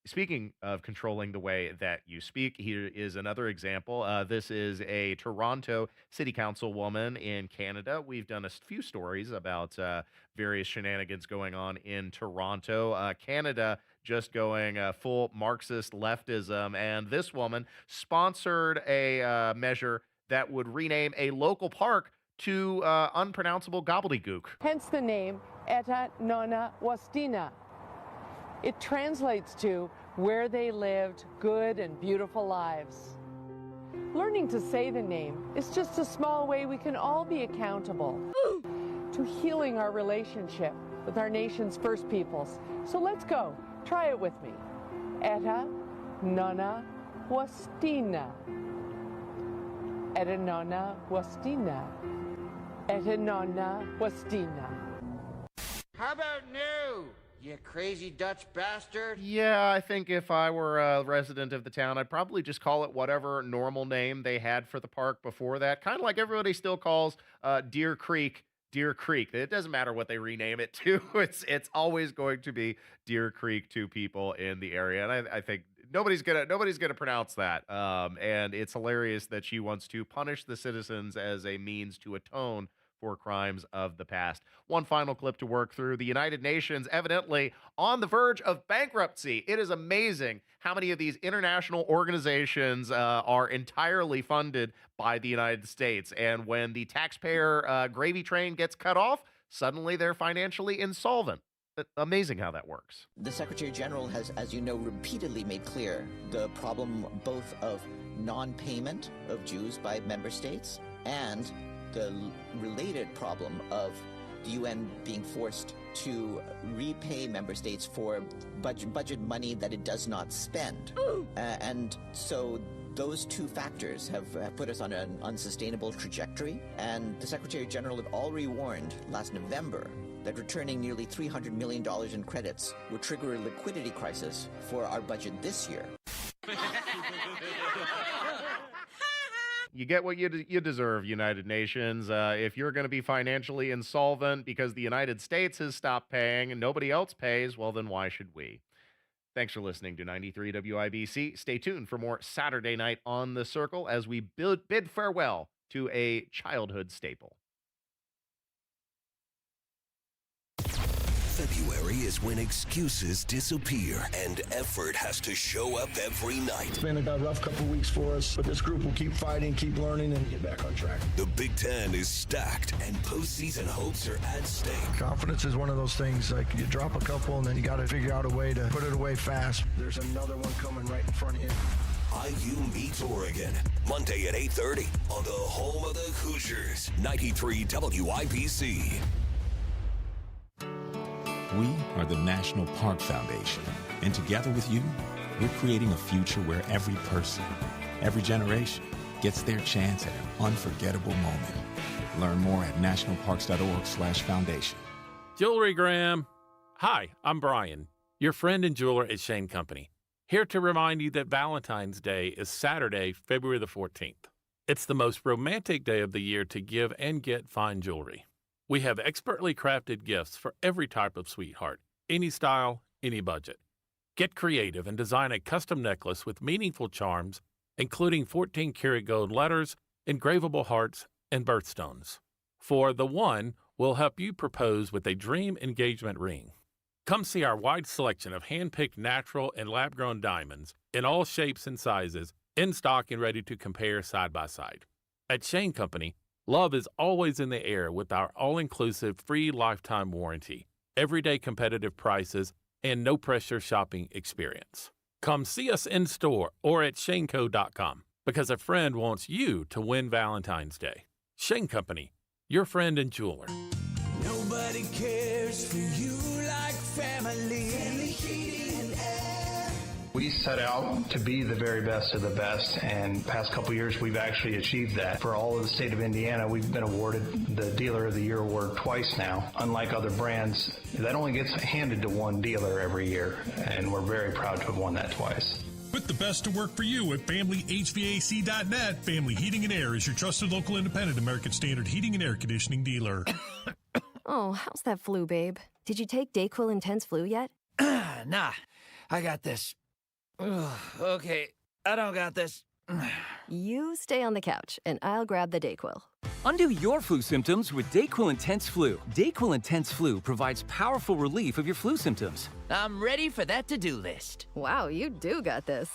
Speaking of controlling the way that you speak, here is another example. This is a Toronto City Council woman in Canada. We've done a few stories about various shenanigans going on in Toronto. Canada just going full Marxist leftism, and this woman sponsored a measure that would rename a local park to unpronounceable gobbledygook. Hence the name Eta Nona Wastina. It translates to where they lived good and beautiful lives. Learning to say the name is just a small way we can all be accountable to healing our relationship with our nation's first peoples. So let's go. Try it with me. Eta Nona Wastina. Eta Nona Wastina. Eta Nona Wastina. How about new? You crazy Dutch bastard. Yeah, I think if I were a resident of the town, I'd probably just call it whatever normal name they had for the park before that. Kind of like everybody still calls Deer Creek Deer Creek. It doesn't matter what they rename it to. It's always going to be Deer Creek to people in the area. And I think nobody's gonna pronounce that. And it's hilarious that she wants to punish the citizens as a means to atone for crimes of the past. One final clip to work through. The United Nations evidently on the verge of bankruptcy. It is amazing how many of these international organizations are entirely funded by the United States. And when the taxpayer gravy train gets cut off, suddenly they're financially insolvent. Amazing how that works. The Secretary General has, as you know, repeatedly made clear the problem both of non-payment of Jews by member states and the related problem of the UN being forced to repay member states for budget money that it does not spend. And so those two factors have put us on an unsustainable trajectory. And the Secretary General had already warned last November that returning nearly $300 million in credits would trigger a liquidity crisis for our budget this year. You get what you deserve, United Nations. If you're going to be financially insolvent because the United States has stopped paying and nobody else pays, well, then why should we? Thanks for listening to 93 WIBC. Stay tuned for more Saturday Night on the Circle as we bid farewell to a childhood staple. February is when excuses disappear and effort has to show up every night. It's been a rough couple weeks for us, but this group will keep fighting, keep learning, and get back on track. The Big Ten is stacked and postseason hopes are at stake. Confidence is one of those things, like you drop a couple and then you got to figure out a way to put it away fast. There's another one coming right in front of you. IU meets Oregon, Monday at 8:30 on the home of the Hoosiers, 93 WIBC. We are the National Park Foundation, and together with you, we're creating a future where every person, every generation gets their chance at an unforgettable moment. Learn more at nationalparks.org/foundation. Jewelry Graham. Hi, I'm Brian, your friend and jeweler at Shane Company, here to remind you that Valentine's Day is Saturday, February the 14th. It's the most romantic day of the year to give and get fine jewelry. We have expertly crafted gifts for every type of sweetheart, any style, any budget. Get creative and design a custom necklace with meaningful charms, including 14-karat gold letters, engravable hearts, and birthstones. For the one, we'll help you propose with a dream engagement ring. Come see our wide selection of hand-picked natural and lab-grown diamonds in all shapes and sizes, in stock and ready to compare side by side. At Shane Company, love is always in the air with our all-inclusive free lifetime warranty, everyday competitive prices, and no-pressure shopping experience. Come see us in store or at shaneco.com because a friend wants you to win Valentine's Day. Shane Company, your friend and jeweler. Nobody cares for you like family. Family heating and air. We set out to be the very best of the best, and past couple years we've actually achieved that. For all of the state of Indiana, we've been awarded the Dealer of the Year award twice now. Unlike other brands, that only gets handed to one dealer every year, and we're very proud to have won that twice. Put the best to work for you at FamilyHVAC.net. Family Heating and Air is your trusted local independent American Standard heating and air conditioning dealer. Oh, how's that flu, babe? Did you take DayQuil Intense Flu yet? Nah, I got this. Ugh, okay, I don't got this. You stay on the couch, and I'll grab the DayQuil. Undo your flu symptoms with DayQuil Intense Flu. DayQuil Intense Flu provides powerful relief of your flu symptoms. I'm ready for that to-do list. Wow, you do got this.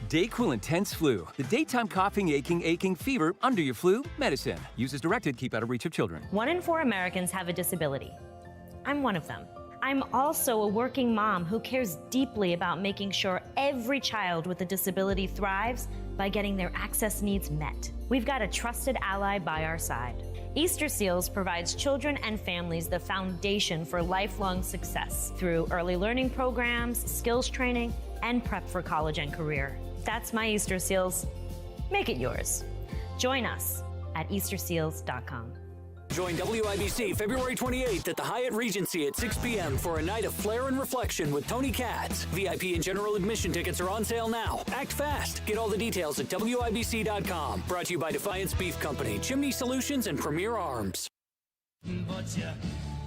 DayQuil Intense Flu. The daytime coughing, aching, fever, under your flu, medicine. Use as directed, keep out of reach of children. 1 in 4 Americans have a disability. I'm one of them. I'm also a working mom who cares deeply about making sure every child with a disability thrives by getting their access needs met. We've got a trusted ally by our side. Easter Seals provides children and families the foundation for lifelong success through early learning programs, skills training, and prep for college and career. That's my Easter Seals. Make it yours. Join us at easterseals.com. Join WIBC February 28th at the Hyatt Regency at 6 p.m. for a night of flair and reflection with Tony Katz. VIP and general admission tickets are on sale now. Act fast. Get all the details at WIBC.com. Brought to you by Defiance Beef Company, Chimney Solutions, and Premier Arms. But you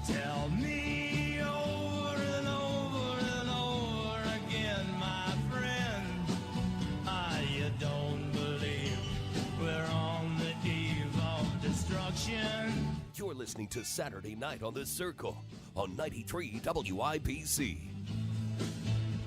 tell me over and over and over again, my friend, you don't believe we're on the eve of destruction. You're listening to Saturday Night on the Circle on 93 WIBC.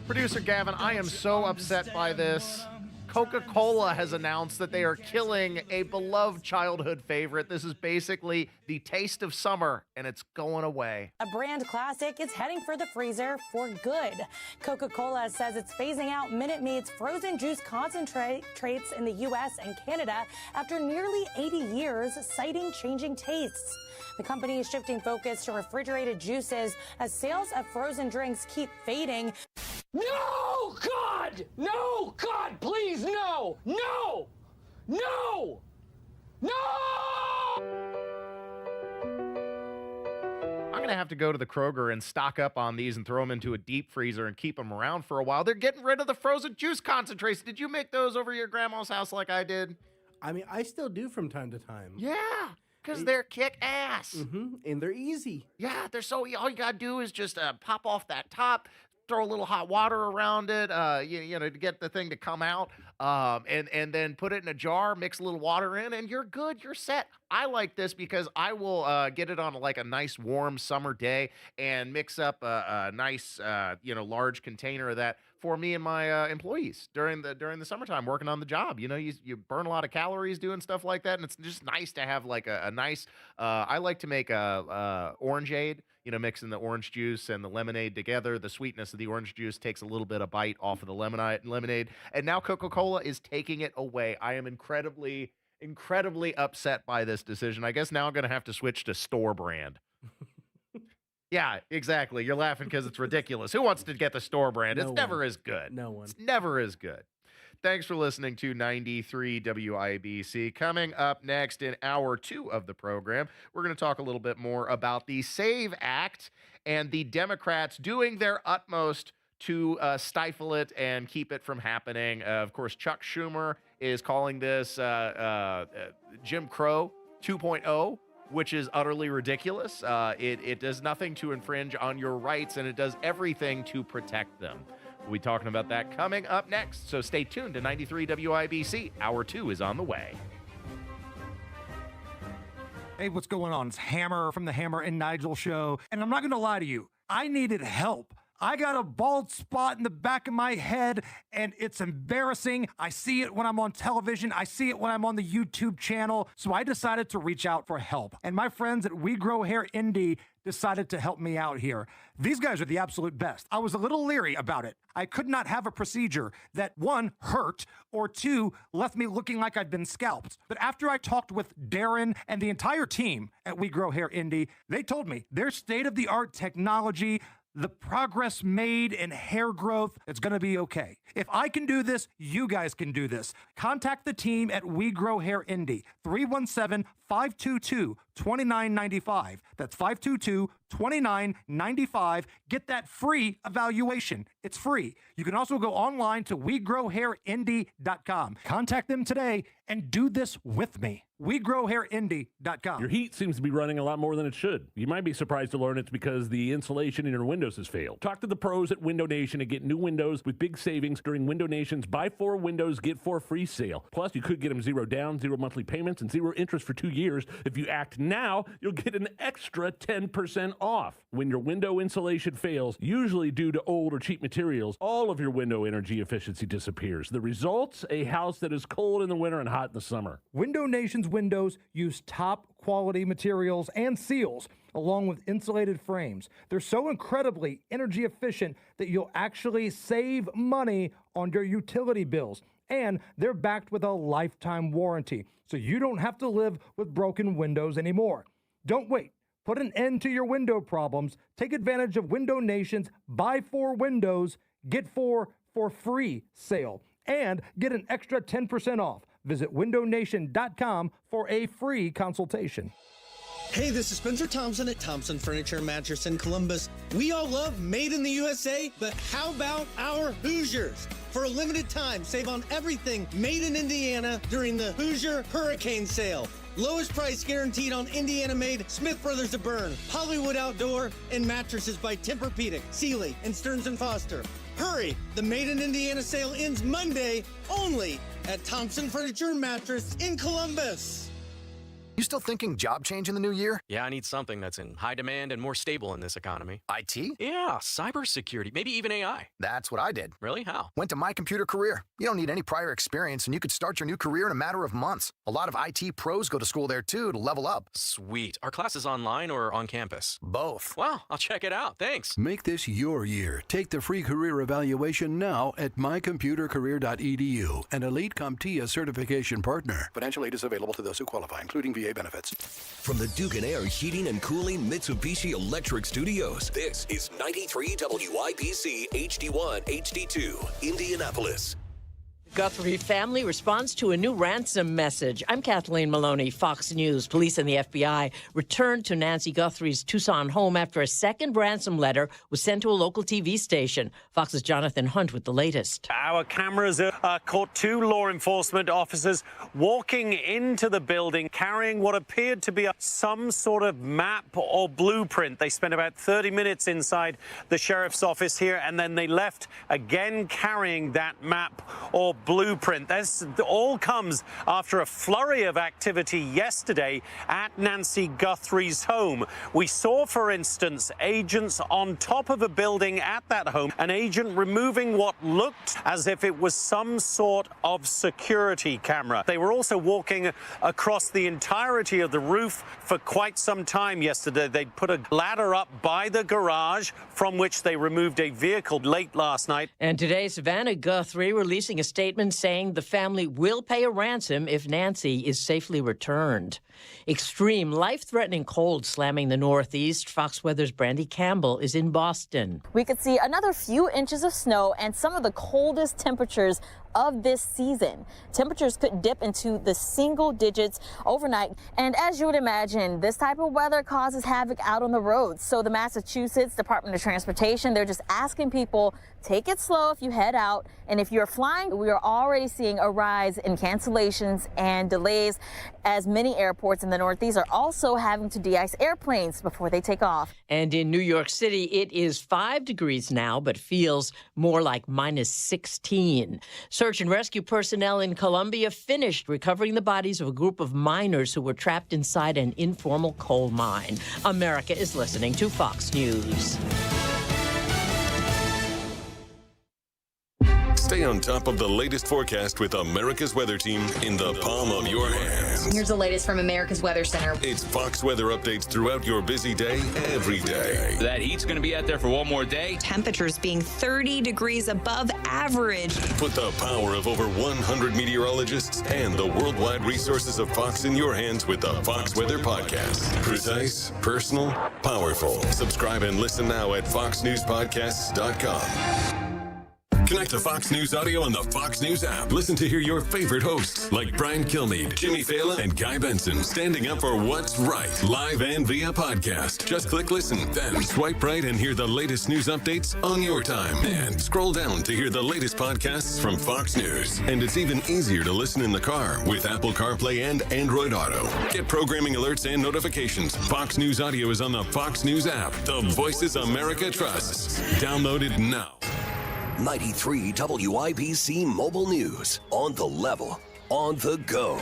Producer Gavin, I am so upset by this. Coca-Cola has announced that they are killing a beloved childhood favorite. This is basically the taste of summer, and it's going away. A brand classic is heading for the freezer for good. Coca-Cola says it's phasing out Minute Maid's frozen juice concentrates in the U.S. and Canada after nearly 80 years, citing changing tastes. The company is shifting focus to refrigerated juices as sales of frozen drinks keep fading. No, God! No, God, please, no! No! No! No! I'm going to have to go to the Kroger and stock up on these and throw them into a deep freezer and keep them around for a while. They're getting rid of the frozen juice concentrates. Did you make those over your grandma's house like I did? I mean, I still do from time to time. Yeah, because they're kick-ass. And they're easy. Yeah, they're so all you got to do is just pop off that top, throw a little hot water around it, you know, to get the thing to come out, and then put it in a jar, mix a little water in, and you're good. You're set. I like this because I will get it on like a nice warm summer day and mix up a nice, you know, large container of that for me and my employees during the summertime working on the job. You know, you burn a lot of calories doing stuff like that, and it's just nice to have like a nice. I like to make a orangeade. You know, mixing the orange juice and the lemonade together. The sweetness of the orange juice takes a little bit of bite off of the lemonade. And now Coca-Cola is taking it away. I am incredibly upset by this decision. I guess now I'm going to have to switch to store brand. Yeah, exactly. You're laughing because it's ridiculous. Who wants to get the store brand? It's never as good. No one. It's never as good. Thanks for listening to 93 WIBC. Coming up next in hour 2 of the program, we're going to talk a little bit more about the SAVE Act and the Democrats doing their utmost to stifle it and keep it from happening. Of course, Chuck Schumer is calling this Jim Crow 2.0, which is utterly ridiculous. It does nothing to infringe on your rights, and it does everything to protect them. We'll be talking about that coming up next, so stay tuned to 93 WIBC. Hour 2 is on the way. Hey, what's going on? It's Hammer from the Hammer and Nigel show, and I'm not going to lie to you. I needed help. I got a bald spot in the back of my head, and it's embarrassing. I see it when I'm on television. I see it when I'm on the YouTube channel. So I decided to reach out for help. And my friends at We Grow Hair Indie decided to help me out here. These guys are the absolute best. I was a little leery about it. I could not have a procedure that, 1, hurt, or 2, left me looking like I'd been scalped. But after I talked with Darren and the entire team at We Grow Hair Indie, they told me their state-of-the-art technology, the progress made in hair growth, it's going to be okay. If I can do this, you guys can do this. Contact the team at We Grow Hair Indie, 317-522-2995. That's 522-2995. Get that free evaluation. It's free. You can also go online to WeGrowHairIndie.com. Contact them today and do this with me. WeGrowHairIndie.com. Your heat seems to be running a lot more than it should. You might be surprised to learn it's because the insulation in your windows has failed. Talk to the pros at Window Nation and get new windows with big savings during Window Nation's Buy 4 Windows, Get 4 free sale. Plus, you could get them 0 down, 0 monthly payments, and 0 interest for 2 years. If you act now, you'll get an extra 10% off. When your window insulation fails, usually due to old or cheap materials, all of your window energy efficiency disappears. The results? A house that is cold in the winter and hot in the summer. Window Nation's windows use top quality materials and seals along with insulated frames. They're so incredibly energy efficient that you'll actually save money on your utility bills. And they're backed with a lifetime warranty, so you don't have to live with broken windows anymore. Don't wait. Put an end to your window problems. Take advantage of Window Nation's Buy 4 Windows, Get 4 for free sale, and get an extra 10% off. Visit windownation.com for a free consultation. Hey, this is Spencer Thompson at Thompson Furniture and Mattress in Columbus. We all love Made in the USA, but how about our Hoosiers? For a limited time, save on everything made in Indiana during the Hoosier Hurricane Sale. Lowest price guaranteed on Indiana-made Smith Brothers of Bern, Hollywood Outdoor, and mattresses by Tempur-Pedic, Sealy, and Stearns & Foster. Hurry! The Made in Indiana sale ends Monday only at Thompson Furniture and Mattress in Columbus. You still thinking job change in the new year? Yeah, I need something that's in high demand and more stable in this economy. IT? Yeah, cybersecurity, maybe even AI. That's what I did. Really? How? Went to My Computer Career. You don't need any prior experience, and you could start your new career in a matter of months. A lot of IT pros go to school there, too, to level up. Sweet. Are classes online or on campus? Both. Wow, I'll check it out. Thanks. Make this your year. Take the free career evaluation now at mycomputercareer.edu, an elite CompTIA certification partner. Financial aid is available to those who qualify, including VA benefits. From the Duke & Air Heating and Cooling Mitsubishi Electric Studios, this is 93 WIBC HD1 HD2, Indianapolis. Guthrie family responds to a new ransom message. I'm Kathleen Maloney, Fox News. Police and the FBI returned to Nancy Guthrie's Tucson home after a second ransom letter was sent to a local TV station. Fox's Jonathan Hunt with the latest. Our cameras caught two law enforcement officers walking into the building carrying what appeared to be some sort of map or blueprint. They spent about 30 minutes inside the sheriff's office here, and then they left again carrying that map or blueprint. This all comes after a flurry of activity yesterday at Nancy Guthrie's home. We saw, for instance, agents on top of a building at that home, an agent removing what looked as if it was some sort of security camera. They were also walking across the entirety of the roof for quite some time yesterday. They'd put a ladder up by the garage from which they removed a vehicle late last night. And today, Savannah Guthrie releasing a statement saying the family will pay a ransom if Nancy is safely returned. Extreme, life-threatening cold slamming the Northeast. Fox Weather's Brandy Campbell is in Boston. We could see another few inches of snow and some of the coldest temperatures of this season. Temperatures could dip into the single digits overnight. And as you would imagine, this type of weather causes havoc out on the roads. So the Massachusetts Department of Transportation, they're just asking people, take it slow if you head out. And if you're flying, we are already seeing a rise in cancellations and delays, as many airports in the Northeast are also having to de-ice airplanes before they take off. And in New York City, it is 5 degrees now, but feels more like minus 16. Search and rescue personnel in Colombia finished recovering the bodies of a group of miners who were trapped inside an informal coal mine. America is listening to Fox News. Stay on top of the latest forecast with America's Weather Team in the palm of your hands. Here's the latest from America's Weather Center. It's Fox weather updates throughout your busy day, every day. That heat's going to be out there for one more day. Temperatures being 30 degrees above average. Put the power of over 100 meteorologists and the worldwide resources of Fox in your hands with the Fox Weather Podcast. Precise, personal, powerful. Subscribe and listen now at foxnewspodcasts.com. Connect to Fox News Audio on the Fox News app. Listen to hear your favorite hosts like Brian Kilmeade, Jimmy Fallon, and Guy Benson standing up for what's right, live and via podcast. Just click listen, then swipe right and hear the latest news updates on your time. And scroll down to hear the latest podcasts from Fox News. And it's even easier to listen in the car with Apple CarPlay and Android Auto. Get programming alerts and notifications. Fox News Audio is on the Fox News app. The voices America trusts. Download it now. 93 WIBC Mobile News. On the level, on the go.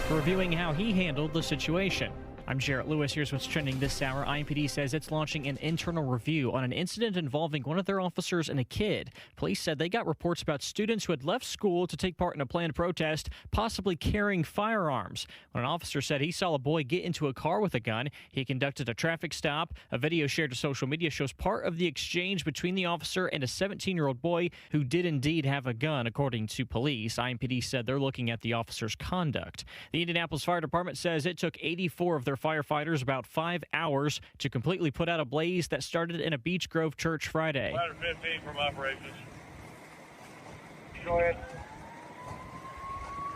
Reviewing how he handled the situation. I'm Jarrett Lewis. Here's what's trending this hour. IMPD says it's launching an internal review on an incident involving one of their officers and a kid. Police said they got reports about students who had left school to take part in a planned protest, possibly carrying firearms. When an officer said he saw a boy get into a car with a gun, he conducted a traffic stop. A video shared to social media shows part of the exchange between the officer and a 17-year-old boy who did indeed have a gun, according to police. IMPD said they're looking at the officer's conduct. The Indianapolis Fire Department says it took 84 of their firefighters about 5 hours to completely put out a blaze that started in a Beech Grove church Friday. Ladder 15 from operations. Go ahead.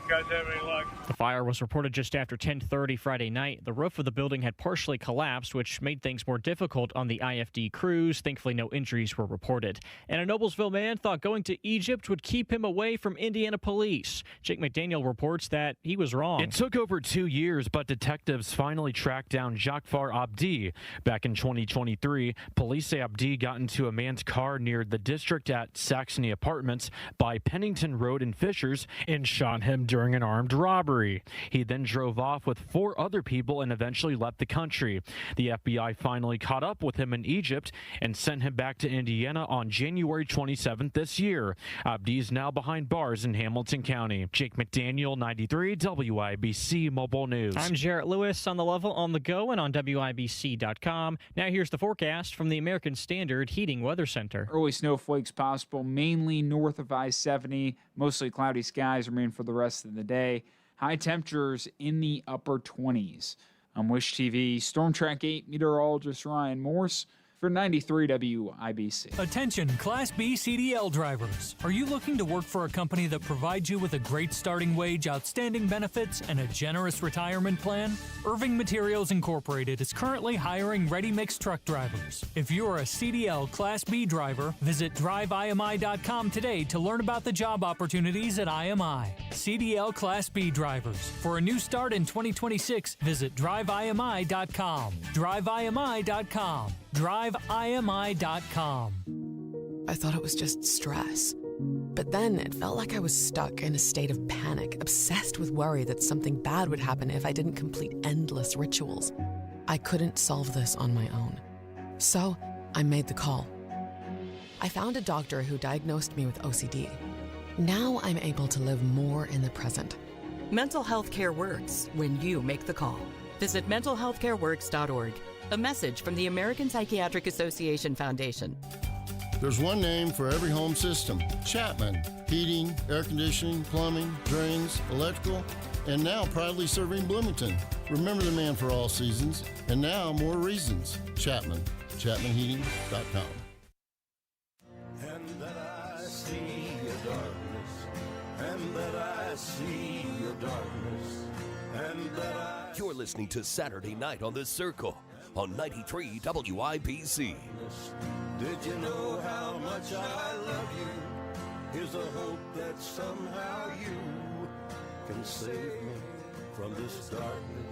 You guys have any luck? The fire was reported just after 10:30 Friday night. The roof of the building had partially collapsed, which made things more difficult on the IFD crews. Thankfully, no injuries were reported. And a Noblesville man thought going to Egypt would keep him away from Indiana police. Jake McDaniel reports that he was wrong. It took over 2 years, but detectives finally tracked down Jafar Abdi. Back in 2023, police say Abdi got into a man's car near the district at Saxony Apartments by Pennington Road in Fishers and shot him during an armed robbery. He then drove off with 4 other people and eventually left the country. The FBI finally caught up with him in Egypt and sent him back to Indiana on January 27th this year. Abdi is now behind bars in Hamilton County. Jake McDaniel, 93 WIBC Mobile News. I'm Jarrett Lewis, on the level, on the go, and on WIBC.com. Now here's the forecast from the American Standard Heating Weather Center. Early snowflakes possible, mainly north of I-70. Mostly cloudy skies remain for the rest of the day. High temperatures in the upper 20s. I'm Wish TV Storm Track 8 meteorologist Ryan Morse. for 93 WIBC. Attention, Class B CDL drivers. Are you looking to work for a company that provides you with a great starting wage, outstanding benefits, and a generous retirement plan? Irving Materials Incorporated is currently hiring ready-mix truck drivers. If you are a CDL Class B driver, visit driveimi.com today to learn about the job opportunities at IMI. CDL Class B drivers. For a new start in 2026, visit driveimi.com. driveimi.com. driveimi.com. I thought it was just stress. But then it felt like I was stuck in a state of panic, obsessed with worry that something bad would happen if I didn't complete endless rituals. I couldn't solve this on my own. So I made the call. I found a doctor who diagnosed me with OCD. Now I'm able to live more in the present. Mental health care works when you make the call. Visit mentalhealthcareworks.org. A message from the American Psychiatric Association Foundation. There's one name for every home system: Chapman. Heating, air conditioning, plumbing, drains, electrical, and now proudly serving Bloomington. Remember the man for all seasons, and now more reasons. Chapman. ChapmanHeating.com. And that I see your darkness, and that I see your darkness, and that I... You're listening to Saturday Night on The Circle on 93 WIBC. Did you know how much I love you? Here's a hope that somehow you can save me from this darkness.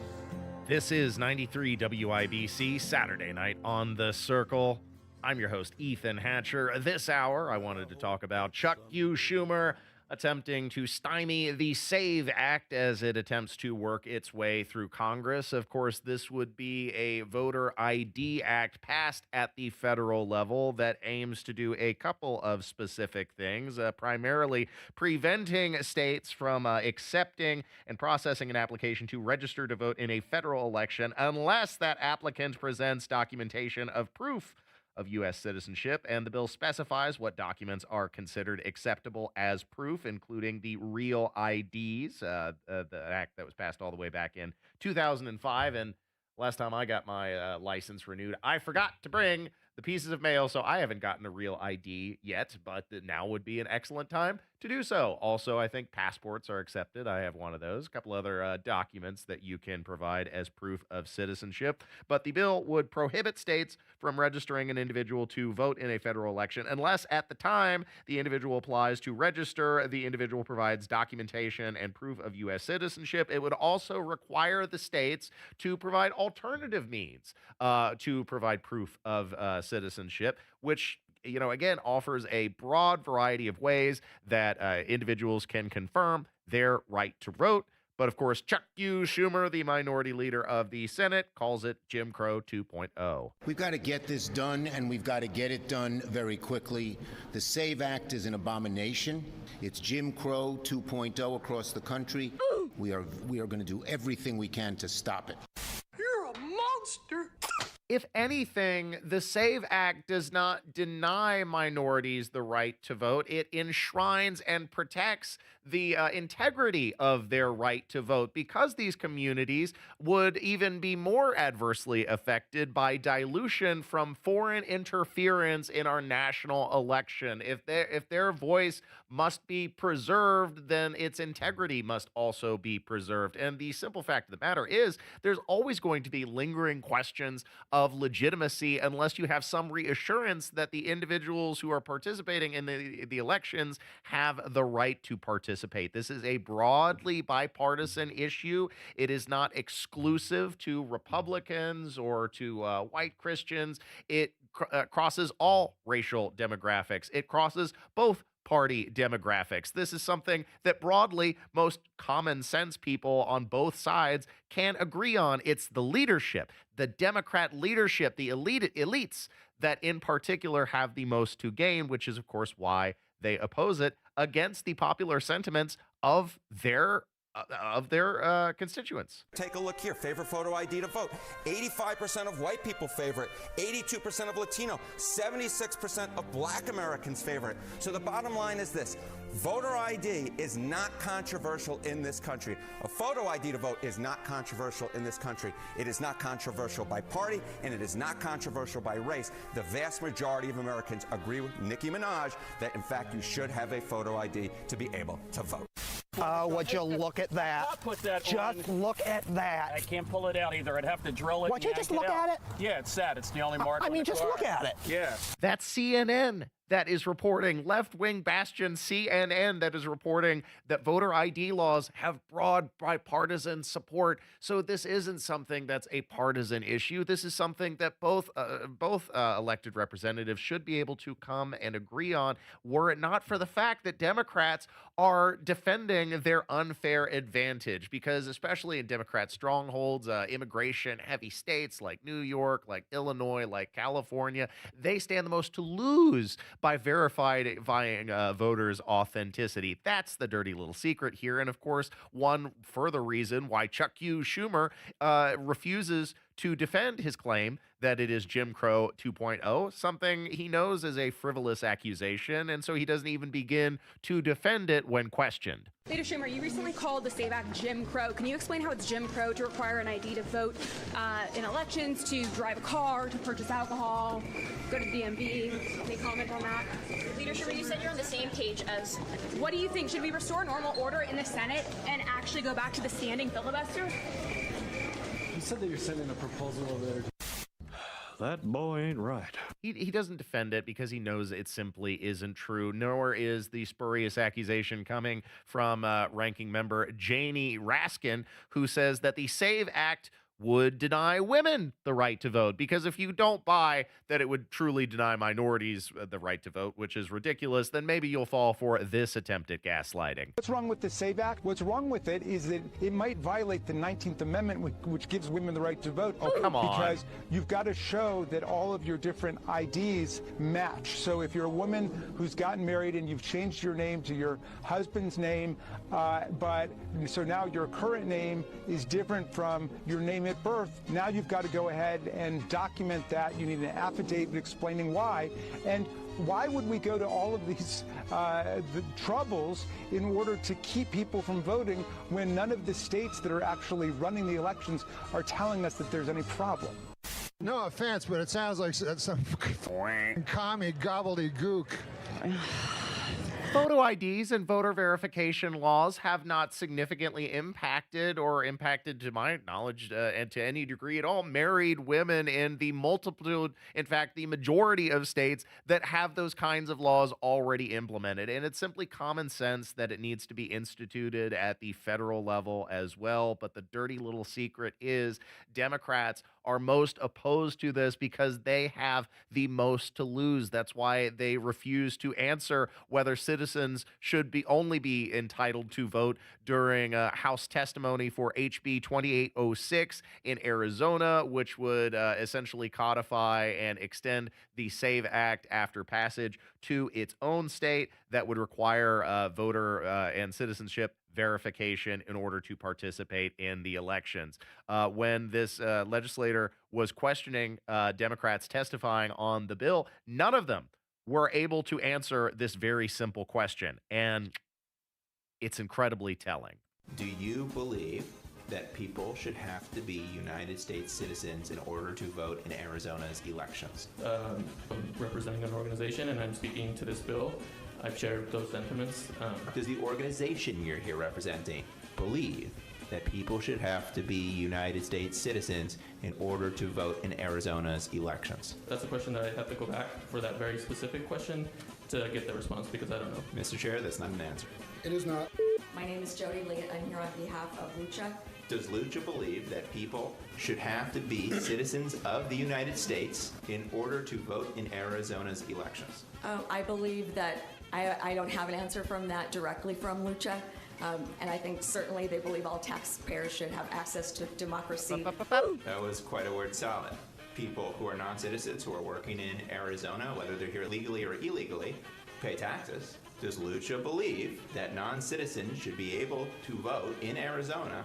This is 93 WIBC, Saturday Night on The Circle. I'm your host, Ethan Hatcher. This hour, I wanted to talk about Chuck Schumer attempting to stymie the SAVE Act as it attempts to work its way through Congress. Of course, this would be a voter ID act passed at the federal level that aims to do a couple of specific things, primarily preventing states from accepting and processing an application to register to vote in a federal election unless that applicant presents documentation of proof of U.S. citizenship, and the bill specifies what documents are considered acceptable as proof, including the real IDs, the act that was passed all the way back in 2005. And last time I got my license renewed, I forgot to bring the pieces of mail, so I haven't gotten a real ID yet, but now would be an excellent time to do so. Also, I think passports are accepted. I have one of those. A couple other documents that you can provide as proof of citizenship. But the bill would prohibit states from registering an individual to vote in a federal election unless at the time the individual applies to register, the individual provides documentation and proof of U.S. citizenship. It would also require the states to provide alternative means to provide proof of citizenship, which, you know, again, offers a broad variety of ways that individuals can confirm their right to vote. But of course, Chuck Schumer, the minority leader of the Senate, calls it Jim Crow 2.0. We've got to get this done, and we've got to get it done very quickly. The SAVE Act is an abomination. It's Jim Crow 2.0 across the country. We are going to do everything we can to stop it. You're a monster. If anything, the SAVE Act does not deny minorities the right to vote. It enshrines and protects the integrity of their right to vote, because these communities would even be more adversely affected by dilution from foreign interference in our national election. If their voice must be preserved, then its integrity must also be preserved. And the simple fact of the matter is there's always going to be lingering questions of legitimacy unless you have some reassurance that the individuals who are participating in the elections have the right to participate. This is a broadly bipartisan issue. It is not exclusive to Republicans or to white Christians. It crosses all racial demographics. It crosses both party demographics. This is something that broadly most common sense people on both sides can agree on. It's the leadership, the Democrat leadership, the elites that in particular have the most to gain, which is of course why they oppose it against the popular sentiments of their of their constituents. Take a look here. Favorite photo ID to vote. 85% of white people favor it. 82% of Latino. 76% of black Americans favor it. So the bottom line is this. Voter ID is not controversial in this country. A photo ID to vote is not controversial in this country. It is not controversial by party, and it is not controversial by race. The vast majority of Americans agree with Nicki Minaj that, in fact, you should have a photo ID to be able to vote. Would you look at that? Put that just on. Look at that. I can't pull it out either. I'd have to drill it. Would you just look at it? Yeah, it's sad. It's the only mark. I mean, just look at it. Yeah. That's CNN that is reporting, left-wing bastion CNN that is reporting that voter ID laws have broad bipartisan support. So this isn't something that's a partisan issue. This is something that both elected representatives should be able to come and agree on, were it not for the fact that Democrats are defending their unfair advantage. Because especially in Democrat strongholds, immigration-heavy states like New York, like Illinois, like California, they stand the most to lose by verifying voters' authenticity. That's the dirty little secret here. And of course, one further reason why Chuck Schumer refuses to defend his claim that it is Jim Crow 2.0, something he knows is a frivolous accusation, and so he doesn't even begin to defend it when questioned. Leader Schumer, you recently called the SAVE Act Jim Crow. Can you explain how it's Jim Crow to require an ID to vote in elections, to drive a car, to purchase alcohol, go to the DMV? Any comment on that? Leader Schumer, you said you're on the same page as... What do you think? Should we restore normal order in the Senate and actually go back to the standing filibuster? You said that you're sending a proposal over there. That boy ain't right. He doesn't defend it because he knows it simply isn't true, nor is the spurious accusation coming from ranking member Janie Raskin, who says that the SAVE Act would deny women the right to vote, because if you don't buy that it would truly deny minorities the right to vote, which is ridiculous, then maybe you'll fall for this attempt at gaslighting. What's wrong with the SAVE Act? What's wrong with it is that it might violate the 19th Amendment, which gives women the right to vote. Oh, come on. Because you've got to show that all of your different IDs match. So if you're a woman who's gotten married and you've changed your name to your husband's name, so now your current name is different from your name at birth, now you've got to go ahead and document that. You need an affidavit explaining why. And why would we go to all of these the troubles in order to keep people from voting when none of the states that are actually running the elections are telling us that there's any problem? No offense, but it sounds like some commie gobbledygook. Photo IDs and voter verification laws have not significantly impacted, to my knowledge, and to any degree at all, married women in the multitude, in fact, the majority of states that have those kinds of laws already implemented. And it's simply common sense that it needs to be instituted at the federal level as well. But the dirty little secret is Democrats are most opposed to this because they have the most to lose. That's why they refuse to answer whether citizens should only be entitled to vote during House testimony for HB 2806 in Arizona, which would essentially codify and extend the SAVE Act after passage to its own state that would require voter and citizenship verification in order to participate in the elections. When this legislator was questioning Democrats testifying on the bill, none of them were able to answer this very simple question, and it's incredibly telling. Do you believe that people should have to be United States citizens in order to vote in Arizona's elections? I'm representing an organization and I'm speaking to this bill. I've shared those sentiments. Does the organization you're here representing believe that people should have to be United States citizens in order to vote in Arizona's elections? That's a question that I have to go back for that very specific question to get the response, because I don't know. Mr. Chair, that's not an answer. It is not. My name is Jody Lee. I'm here on behalf of Lucha. Does Lucha believe that people should have to be citizens of the United States in order to vote in Arizona's elections? I believe that I don't have an answer from that directly from Lucha. And I think certainly they believe all taxpayers should have access to democracy. That was quite a word salad. People who are non-citizens who are working in Arizona, whether they're here legally or illegally, pay taxes. Does Lucha believe that non-citizens should be able to vote in Arizona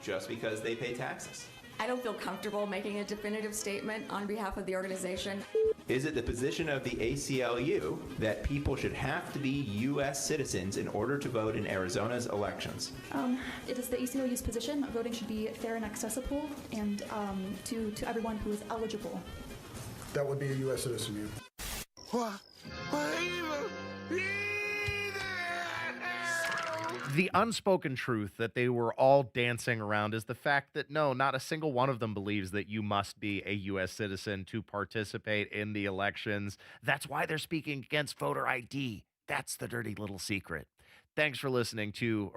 just because they pay taxes? I don't feel comfortable making a definitive statement on behalf of the organization. Is it the position of the ACLU that people should have to be U.S. citizens in order to vote in Arizona's elections? It is the ACLU's position that voting should be fair and accessible and to everyone who is eligible. That would be a U.S. citizen. The unspoken truth that they were all dancing around is the fact that no, not a single one of them believes that you must be a U.S. citizen to participate in the elections. That's why they're speaking against voter ID. That's the dirty little secret. Thanks for listening to,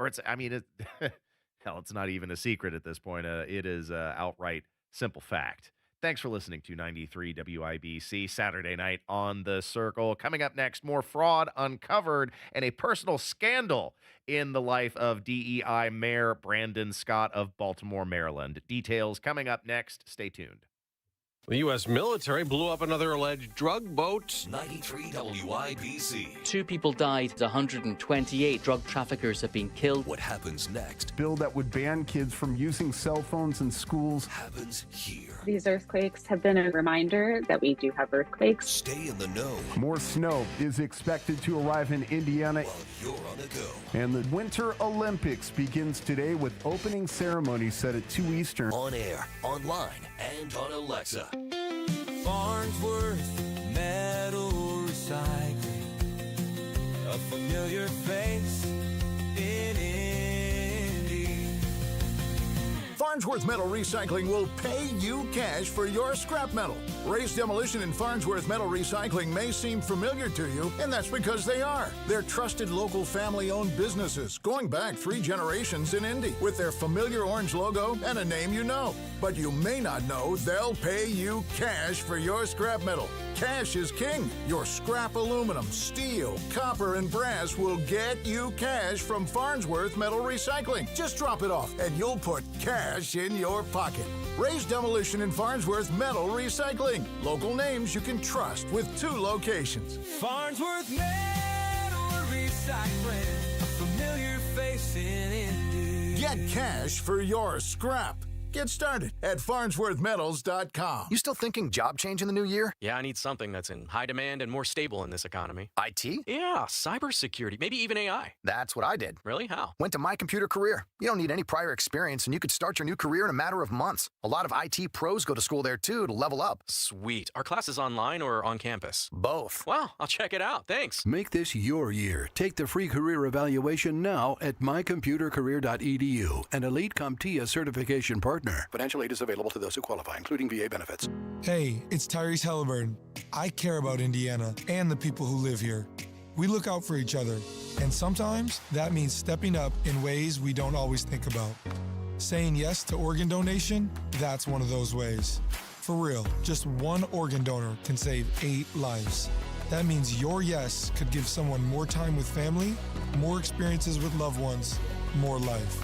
hell, it's not even a secret at this point. It is outright simple fact. Thanks for listening to 93 WIBC Saturday Night on the Circle. Coming up next, more fraud uncovered and a personal scandal in the life of DEI Mayor Brandon Scott of Baltimore, Maryland. Details coming up next. Stay tuned. The U.S. military blew up another alleged drug boat. 93 WIBC. 2 people died, 128 drug traffickers have been killed. What happens next? Bill that would ban kids from using cell phones in schools. Happens here. These earthquakes have been a reminder that we do have earthquakes. Stay in the know. More snow is expected to arrive in Indiana. While you're on the go. And the Winter Olympics begins today with opening ceremony set at 2 Eastern. On air, online, and on Alexa. Farnsworth Metal Recycling, a familiar face in Indy. Farnsworth Metal Recycling will pay you cash for your scrap metal. Ray's Demolition and Farnsworth Metal Recycling may seem familiar to you, and that's because they are. They're trusted local family-owned businesses going back 3 generations in Indy with their familiar orange logo and a name you know. But you may not know they'll pay you cash for your scrap metal. Cash is king. Your scrap aluminum, steel, copper, and brass will get you cash from Farnsworth Metal Recycling. Just drop it off, and you'll put cash in your pocket. Ray's Demolition and Farnsworth Metal Recycling. Local names you can trust with 2 locations. Farnsworth Metal Recycling, a familiar face in Indy. Get cash for your scrap. Get started at farnsworthmetals.com. You still thinking job change in the new year? Yeah, I need something that's in high demand and more stable in this economy. IT? Yeah, cybersecurity, maybe even AI. That's what I did. Really? How? Went to My Computer Career. You don't need any prior experience, and you could start your new career in a matter of months. A lot of IT pros go to school there, too, to level up. Sweet. Are classes online or on campus? Both. Wow, I'll check it out. Thanks. Make this your year. Take the free career evaluation now at mycomputercareer.edu, an Elite CompTIA certification partner. Financial aid is available to those who qualify, including VA benefits. Hey, it's Tyrese Halliburton. I care about Indiana and the people who live here. We look out for each other, and sometimes that means stepping up in ways we don't always think about. Saying yes to organ donation, that's one of those ways. For real, just one organ donor can save 8 lives. That means your yes could give someone more time with family, more experiences with loved ones, more life.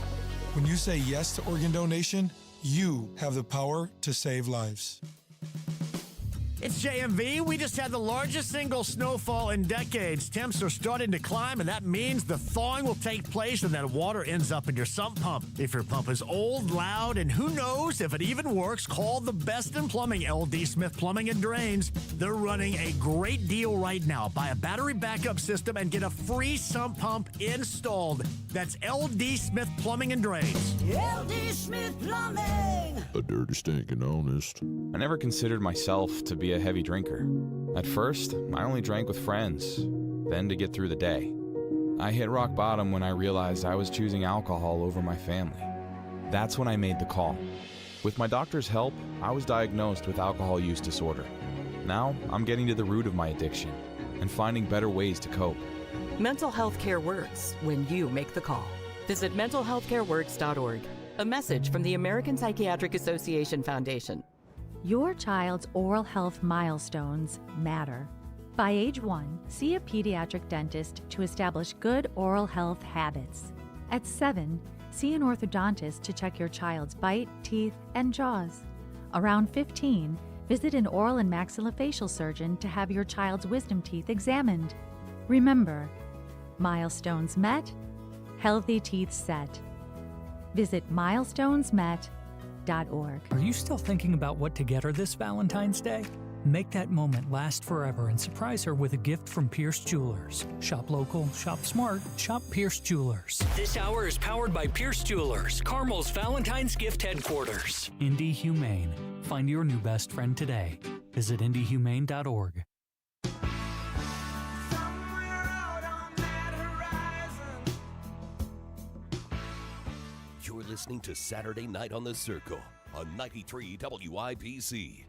When you say yes to organ donation, you have the power to save lives. It's JMV. We just had the largest single snowfall in decades. Temps are starting to climb, and that means the thawing will take place and that water ends up in your sump pump. If your pump is old, loud, and who knows if it even works, call the best in plumbing, LD Smith Plumbing and Drains. They're running a great deal right now. Buy a battery backup system and get a free sump pump installed. That's LD Smith Plumbing and Drains. LD Smith Plumbing. A dirty, stinking honest. I never considered myself to be a heavy drinker. At first, I only drank with friends, then to get through the day. I hit rock bottom when I realized I was choosing alcohol over my family. That's when I made the call. With my doctor's help, I was diagnosed with alcohol use disorder. Now, I'm getting to the root of my addiction and finding better ways to cope. Mental health care works when you make the call. Visit mentalhealthcareworks.org. A message from the American Psychiatric Association Foundation. Your child's oral health milestones matter. By age 1, see a pediatric dentist to establish good oral health habits. At 7, see an orthodontist to check your child's bite, teeth, and jaws. Around 15, visit an oral and maxillofacial surgeon to have your child's wisdom teeth examined. Remember, milestones met, healthy teeth set. Visit milestonesmet.org. Are you still thinking about what to get her this Valentine's Day? Make that moment last forever and surprise her with a gift from Pierce Jewelers. Shop local, shop smart, shop Pierce Jewelers. This hour is powered by Pierce Jewelers, Carmel's Valentine's gift headquarters. Indy Humane. Find your new best friend today. Visit indyhumane.org. You're listening to Saturday Night on the Circle on 93 WIPC.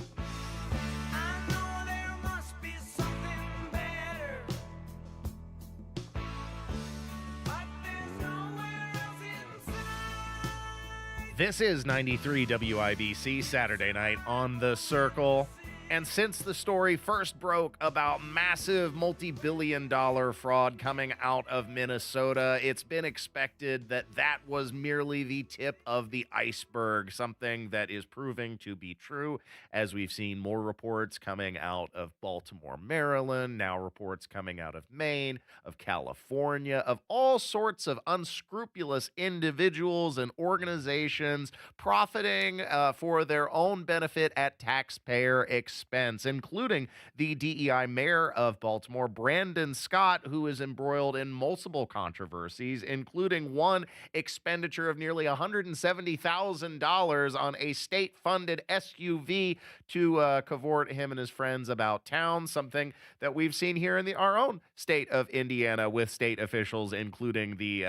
This is 93 WIBC, Saturday Night on the Circle. And since the story first broke about massive multi-billion-dollar fraud coming out of Minnesota, it's been expected that that was merely the tip of the iceberg, something that is proving to be true, as we've seen more reports coming out of Baltimore, Maryland, now reports coming out of Maine, of California, of all sorts of unscrupulous individuals and organizations profiting for their own benefit at taxpayer expense, including the DEI mayor of Baltimore, Brandon Scott, who is embroiled in multiple controversies, including one expenditure of nearly $170,000 on a state-funded SUV to cavort him and his friends about town, something that we've seen here in our own state of Indiana with state officials, including the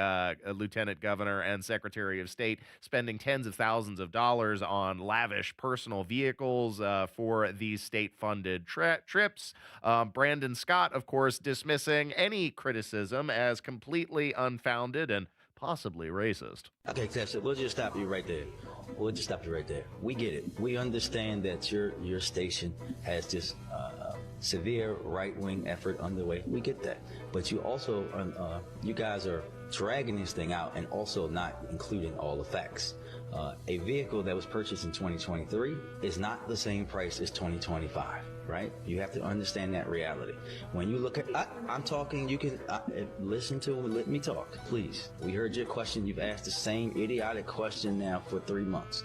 lieutenant governor and secretary of state, spending tens of thousands of dollars on lavish personal vehicles for these state-funded trips. Brandon Scott, of course, dismissing any criticism as completely unfounded and possibly racist. Okay, Tessa, we'll just stop you right there. We get it. We understand that your station has this severe right-wing effort underway. We get that. But you also, you guys are dragging this thing out and also not including all the facts. A vehicle that was purchased in 2023 is not the same price as 2025, right? You have to understand that reality. When you look at, I'm talking, you can listen to me, let me talk, please. We heard your question. You've asked the same idiotic question now for 3 months.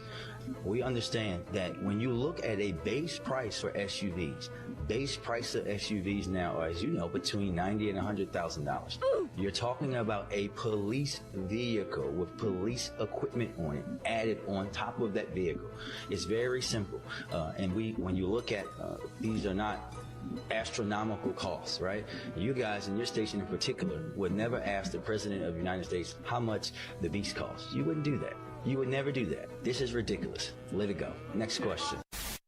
We understand that when you look at a base price for SUVs, base price of SUVs now are, as you know, between $90,000 and $100,000. You're talking about a police vehicle with police equipment on it added on top of that vehicle. It's very simple. And when you look at, these are not astronomical costs, right? You guys in your station in particular would never ask the President of the United States how much the beast costs. You wouldn't do that. You would never do that. This is ridiculous. Let it go. Next question.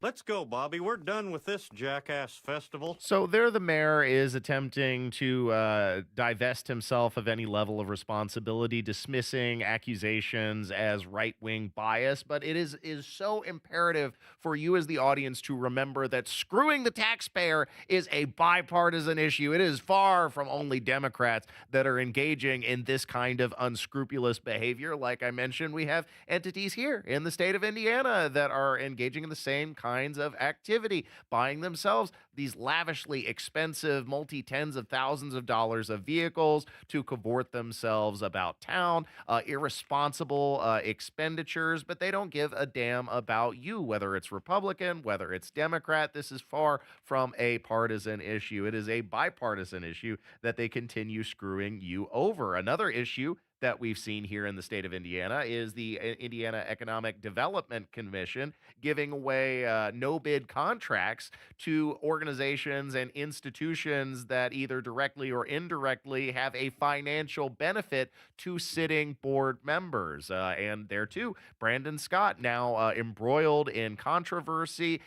Let's go, Bobby. We're done with this jackass festival. So there the mayor is attempting to divest himself of any level of responsibility, dismissing accusations as right-wing bias. But it is so imperative for you as the audience to remember that screwing the taxpayer is a bipartisan issue. It is far from only Democrats that are engaging in this kind of unscrupulous behavior. Like I mentioned, we have entities here in the state of Indiana that are engaging in the same kinds of activity, buying themselves these lavishly expensive multi-tens of thousands of dollars of vehicles to cavort themselves about town, irresponsible expenditures, but they don't give a damn about you, whether it's Republican, whether it's Democrat. This is far from a partisan issue. It is a bipartisan issue that they continue screwing you over. Another issue that we've seen here in the state of Indiana is the Indiana Economic Development Commission giving away no-bid contracts to organizations and institutions that either directly or indirectly have a financial benefit to sitting board members. And there too, Brandon Scott now embroiled in controversy,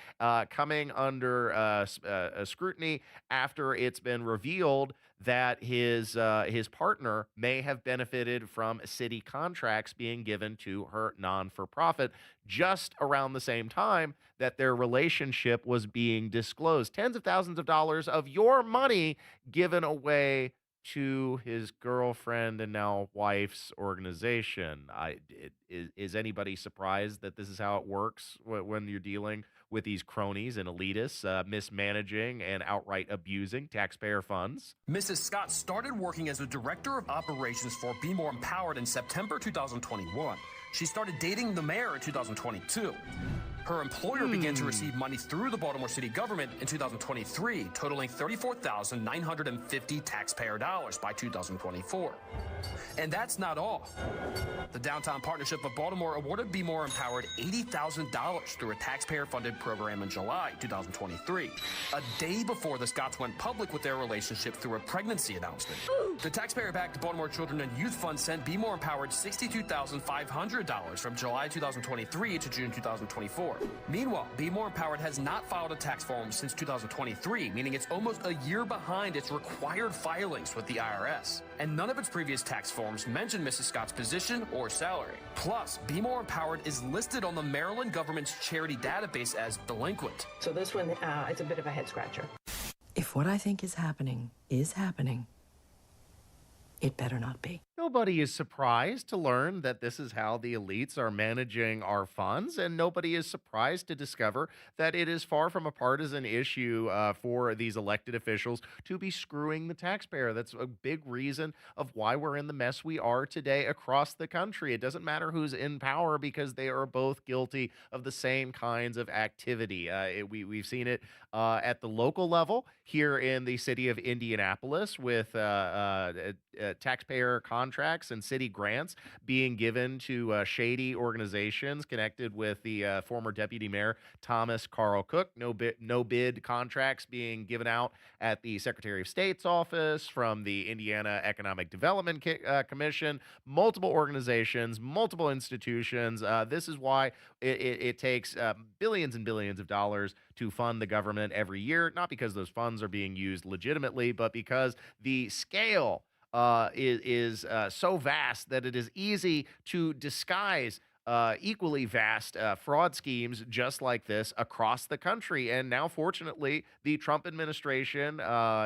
coming under scrutiny after it's been revealed that his partner may have benefited from city contracts being given to her non-for-profit just around the same time that their relationship was being disclosed. Tens of thousands of dollars of your money given away to his girlfriend and now wife's organization. Is anybody surprised that this is how it works when you're dealing with these cronies and elitists mismanaging and outright abusing taxpayer funds. Mrs. Scott started working as a director of operations for Be More Empowered in September 2021. She started dating the mayor in 2022. Her employer began to receive money through the Baltimore City government in 2023, totaling $34,950 taxpayer dollars by 2024. And that's not all. The Downtown Partnership of Baltimore awarded Be More Empowered $80,000 through a taxpayer-funded program in July 2023, a day before the Scotts went public with their relationship through a pregnancy announcement. The taxpayer-backed Baltimore Children and Youth Fund sent Be More Empowered $62,500 from July 2023 to June 2024. Meanwhile, Be More Empowered has not filed a tax form since 2023, meaning it's almost a year behind its required filings with the IRS. And none of its previous tax forms mention Mrs. Scott's position or salary. Plus, Be More Empowered is listed on the Maryland government's charity database as delinquent. So this one, it's a bit of a head scratcher. If what I think is happening, it better not be. Nobody is surprised to learn that this is how the elites are managing our funds, and nobody is surprised to discover that it is far from a partisan issue for these elected officials to be screwing the taxpayer. That's a big reason of why we're in the mess we are today across the country. It doesn't matter who's in power because they are both guilty of the same kinds of activity. We've seen it at the local level here in the city of Indianapolis with taxpayer contracts and city grants being given to shady organizations connected with the former deputy mayor Thomas Carl Cook. No bid contracts being given out at the Secretary of State's office from the Indiana Economic Development Commission. Multiple organizations, multiple institutions. This is why it takes billions and billions of dollars to fund the government every year, not because those funds are being used legitimately, but because the scale is so vast that it is easy to disguise equally vast fraud schemes just like this across the country. And now, fortunately, the Trump administration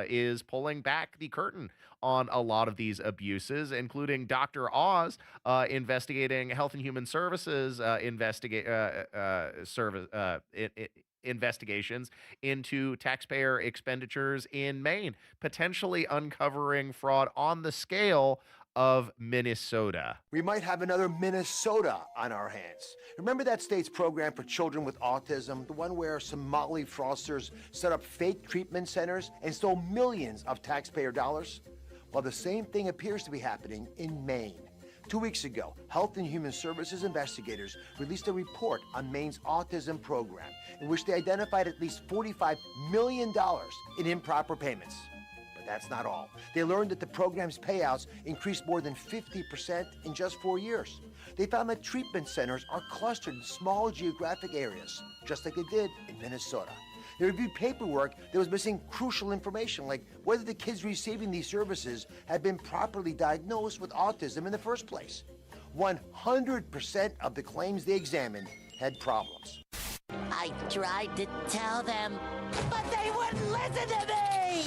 is pulling back the curtain on a lot of these abuses, including Dr. Oz investigating Health and Human Services investigations into taxpayer expenditures in Maine, potentially uncovering fraud on the scale of Minnesota. We might have another Minnesota on our hands. Remember that state's program for children with autism, the one where Somali fraudsters set up fake treatment centers and stole millions of taxpayer dollars? Well, the same thing appears to be happening in Maine. 2 weeks ago, Health and Human Services investigators released a report on Maine's autism program in which they identified at least $45 million in improper payments. But that's not all. They learned that the program's payouts increased more than 50% in just 4 years. They found that treatment centers are clustered in small geographic areas, just like they did in Minnesota. They reviewed paperwork that was missing crucial information, like whether the kids receiving these services had been properly diagnosed with autism in the first place. 100% of the claims they examined had problems. I tried to tell them, but they wouldn't listen to me!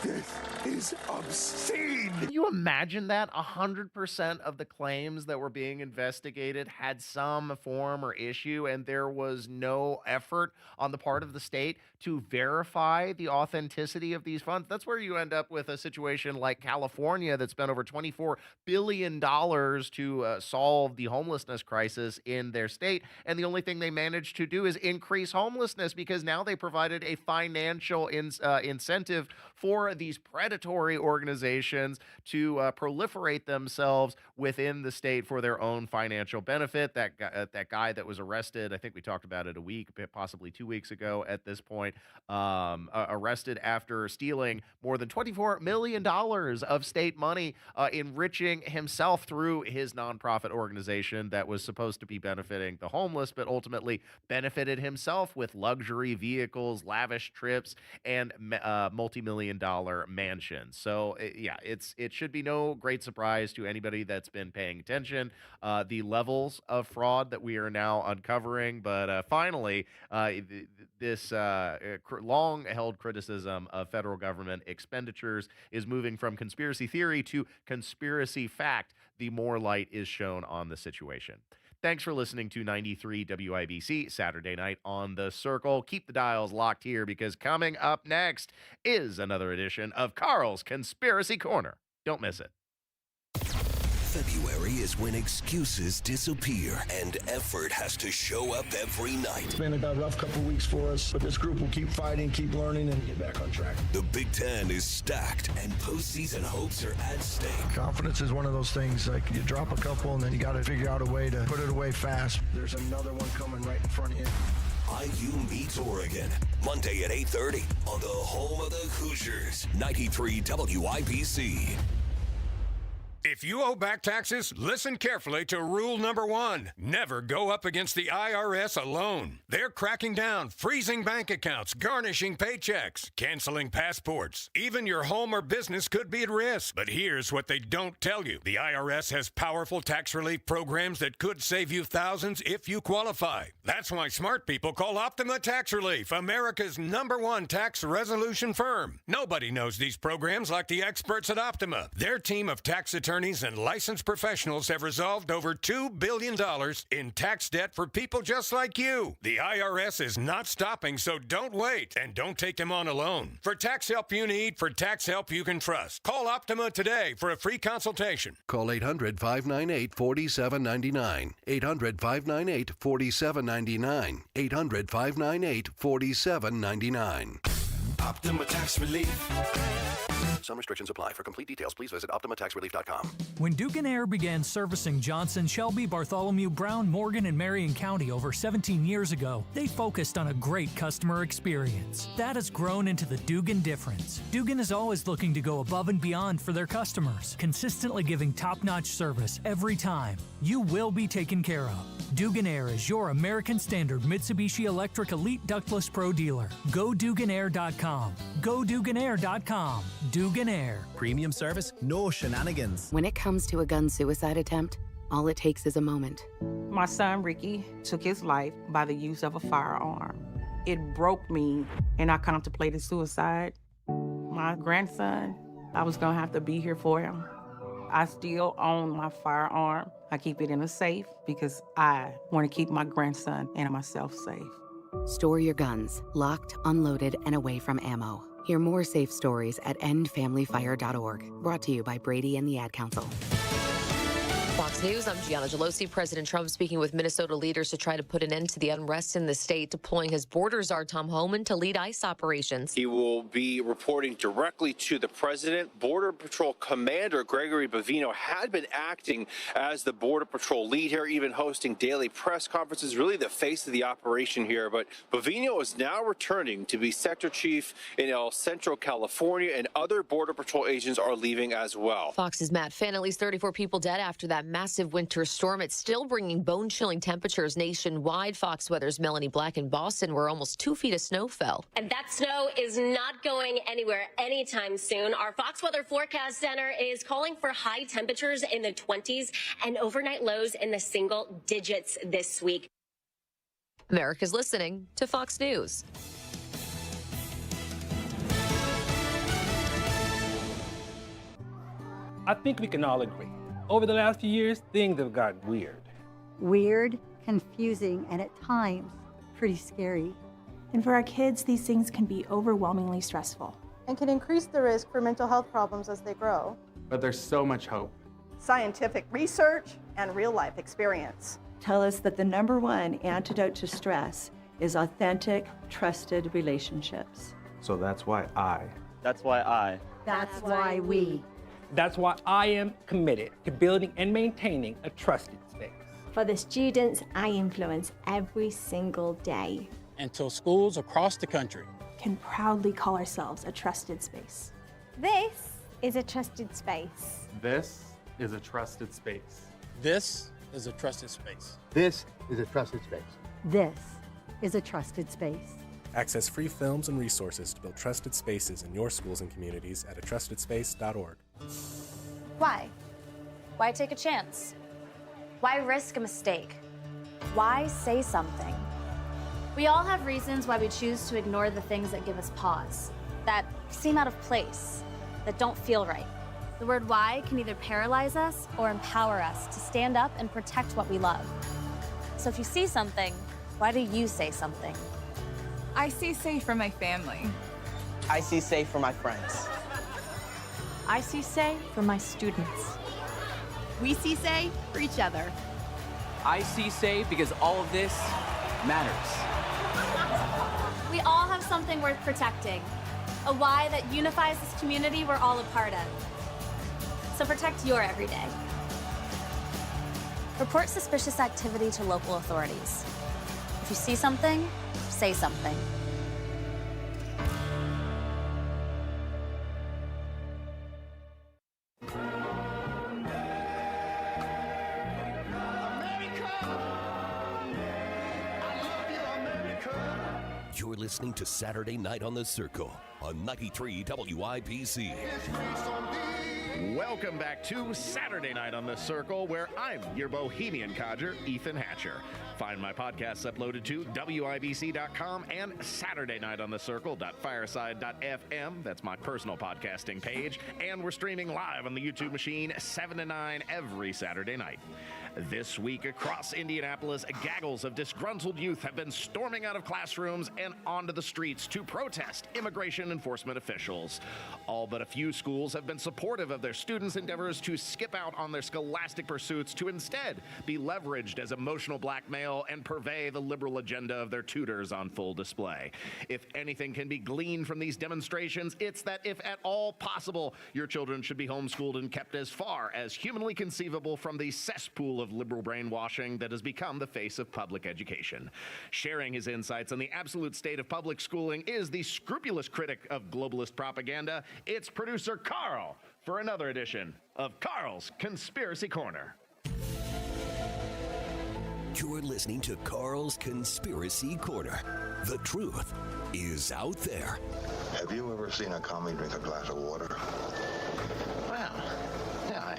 This is obscene! Can you imagine that? 100% of the claims that were being investigated had some form or issue, and there was no effort on the part of the state to verify the authenticity of these funds. That's where you end up with a situation like California that spent over $24 billion to solve the homelessness crisis in their state, and the only thing they managed to do is increase homelessness because now they provided a financial incentive for these predatory organizations to proliferate themselves within the state for their own financial benefit. That guy that was arrested, I think we talked about it a week, possibly 2 weeks ago at this point, arrested after stealing more than $24 million of state money, enriching himself through his nonprofit organization that was supposed to be benefiting the homeless, but ultimately benefited himself with luxury vehicles, lavish trips, and multi-million-dollar mansions. So yeah, it should be no great surprise to anybody that's been paying attention the levels of fraud that we are now uncovering. But finally, this long-held criticism of federal government expenditures is moving from conspiracy theory to conspiracy fact. The more light is shown on the situation. Thanks for listening to 93 WIBC Saturday night on The Circle. Keep the dials locked here because coming up next is another edition of Carl's Conspiracy Corner. Don't miss it. February is when excuses disappear and effort has to show up every night. It's been a rough couple weeks for us, but this group will keep fighting, keep learning, and get back on track. The Big Ten is stacked and postseason hopes are at stake. Confidence is one of those things, like you drop a couple and then you got to figure out a way to put it away fast. There's another one coming right in front of you. IU meets Oregon, Monday at 8:30 on the home of the Hoosiers, 93 WIBC. If you owe back taxes, listen carefully to rule number 1. Never go up against the IRS alone. They're cracking down, freezing bank accounts, garnishing paychecks, canceling passports. Even your home or business could be at risk. But here's what they don't tell you. The IRS has powerful tax relief programs that could save you thousands if you qualify. That's why smart people call Optima Tax Relief, America's #1 tax resolution firm. Nobody knows these programs like the experts at Optima. Their team of tax attorneys and licensed professionals have resolved over $2 billion in tax debt for people just like you. The IRS is not stopping, so don't wait and don't take them on alone. For tax help you need, for tax help you can trust, call Optima today for a free consultation. Call 800-598-4799. 800-598-4799. 800-598-4799. Optima Tax Relief. Some restrictions apply. For complete details, please visit OptimaTaxRelief.com. When Dugan began servicing Johnson, Shelby, Bartholomew, Brown, Morgan, and Marion County over 17 years ago, they focused on a great customer experience. That has grown into the Dugan difference. Dugan is always looking to go above and beyond for their customers, consistently giving top-notch service every time. You will be taken care of. Dugan Air is your American Standard Mitsubishi Electric Elite Ductless Pro dealer. Go DuganAir.com. Go DuganAir.com. Dugan Air. Premium service, no shenanigans. When it comes to a gun suicide attempt, all it takes is a moment. My son, Ricky, took his life by the use of a firearm. It broke me, and I contemplated suicide. My grandson, I was gonna have to be here for him. I still own my firearm. I keep it in a safe because I want to keep my grandson and myself safe. Store your guns, locked, unloaded, and away from ammo. Hear more safe stories at endfamilyfire.org. Brought to you by Brady and the Ad Council. Fox News, I'm Gianna Gelosi. President Trump speaking with Minnesota leaders to try to put an end to the unrest in the state, deploying his border czar Tom Homan to lead ICE operations. He will be reporting directly to the president. Border Patrol Commander Gregory Bavino had been acting as the Border Patrol lead here, even hosting daily press conferences, really the face of the operation here. But Bavino is now returning to be sector chief in El Centro, California, and other Border Patrol agents are leaving as well. Fox's Matt Finn, at least 34 people dead after that massive winter storm. It's still bringing bone-chilling temperatures nationwide. Fox Weather's Melanie Black in Boston, where almost 2 feet of snow fell. And that snow is not going anywhere anytime soon. Our Fox Weather Forecast Center is calling for high temperatures in the 20s and overnight lows in the single digits this week. America's listening to Fox News. I think we can all agree. Over the last few years, things have gotten weird. Weird, confusing, and at times, pretty scary. And for our kids, these things can be overwhelmingly stressful. And can increase the risk for mental health problems as they grow. But there's so much hope. Scientific research and real-life experience tell us that the #1 antidote to stress is authentic, trusted relationships. So that's why I. That's why we. That's why I am committed to building and maintaining a trusted space. For the students I influence every single day. Until schools across the country can proudly call ourselves a trusted space. This is a trusted space. This is a trusted space. This is a trusted space. This is a trusted space. This is a trusted space. Access free films and resources to build trusted spaces in your schools and communities at atrustedspace.org. Why? Why take a chance? Why risk a mistake? Why say something? We all have reasons why we choose to ignore the things that give us pause, that seem out of place, that don't feel right. The word why can either paralyze us or empower us to stand up and protect what we love. So if you see something, why do you say something? I see safe for my family. I see safe for my friends. I see say for my students. We see say for each other. I see say because all of this matters. We all have something worth protecting. A why that unifies this community we're all a part of. So protect your everyday. Report suspicious activity to local authorities. If you see something, say something. You're listening to Saturday Night on the Circle on 93 WIBC. Welcome back to Saturday Night on the Circle, where I'm your bohemian codger, Ethan Hatcher. Find my podcasts uploaded to WIBC.com and SaturdayNightOnTheCircle.fireside.fm. That's my personal podcasting page. And we're streaming live on the YouTube machine 7 to 9 every Saturday night. This week across Indianapolis, gaggles of disgruntled youth have been storming out of classrooms and onto the streets to protest immigration enforcement officials. All but a few schools have been supportive of their students' endeavors to skip out on their scholastic pursuits to instead be leveraged as emotional blackmail and purvey the liberal agenda of their tutors on full display. If anything can be gleaned from these demonstrations, it's that if at all possible, your children should be homeschooled and kept as far as humanly conceivable from the cesspool of liberal brainwashing that has become the face of public education. Sharing his insights on the absolute state of public schooling is the scrupulous critic of globalist propaganda. It's producer Carl for another edition of Carl's Conspiracy Corner. You're listening to Carl's Conspiracy Corner. The truth is out there. Have you ever seen a commie drink a glass of water? Well, yeah,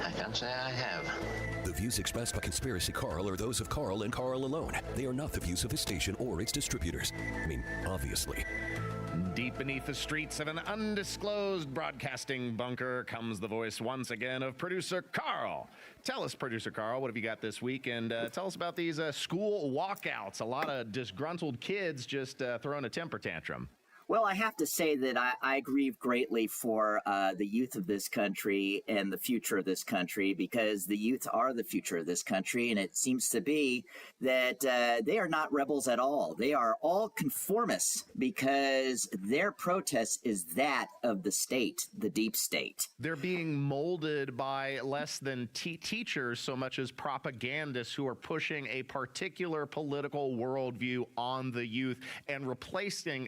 I can't say I have. The views expressed by Conspiracy Carl are those of Carl and Carl alone. They are not the views of his station or its distributors. I mean, obviously. Deep beneath the streets of an undisclosed broadcasting bunker comes the voice once again of producer Carl. Tell us, producer Carl, what have you got this week? And tell us about these school walkouts. A lot of disgruntled kids just throwing a temper tantrum. Well, I have to say that I grieve greatly for the youth of this country and the future of this country, because the youth are the future of this country. And it seems to be that they are not rebels at all. They are all conformists because their protest is that of the state, the deep state. They're being molded by less than teachers so much as propagandists who are pushing a particular political worldview on the youth and replacing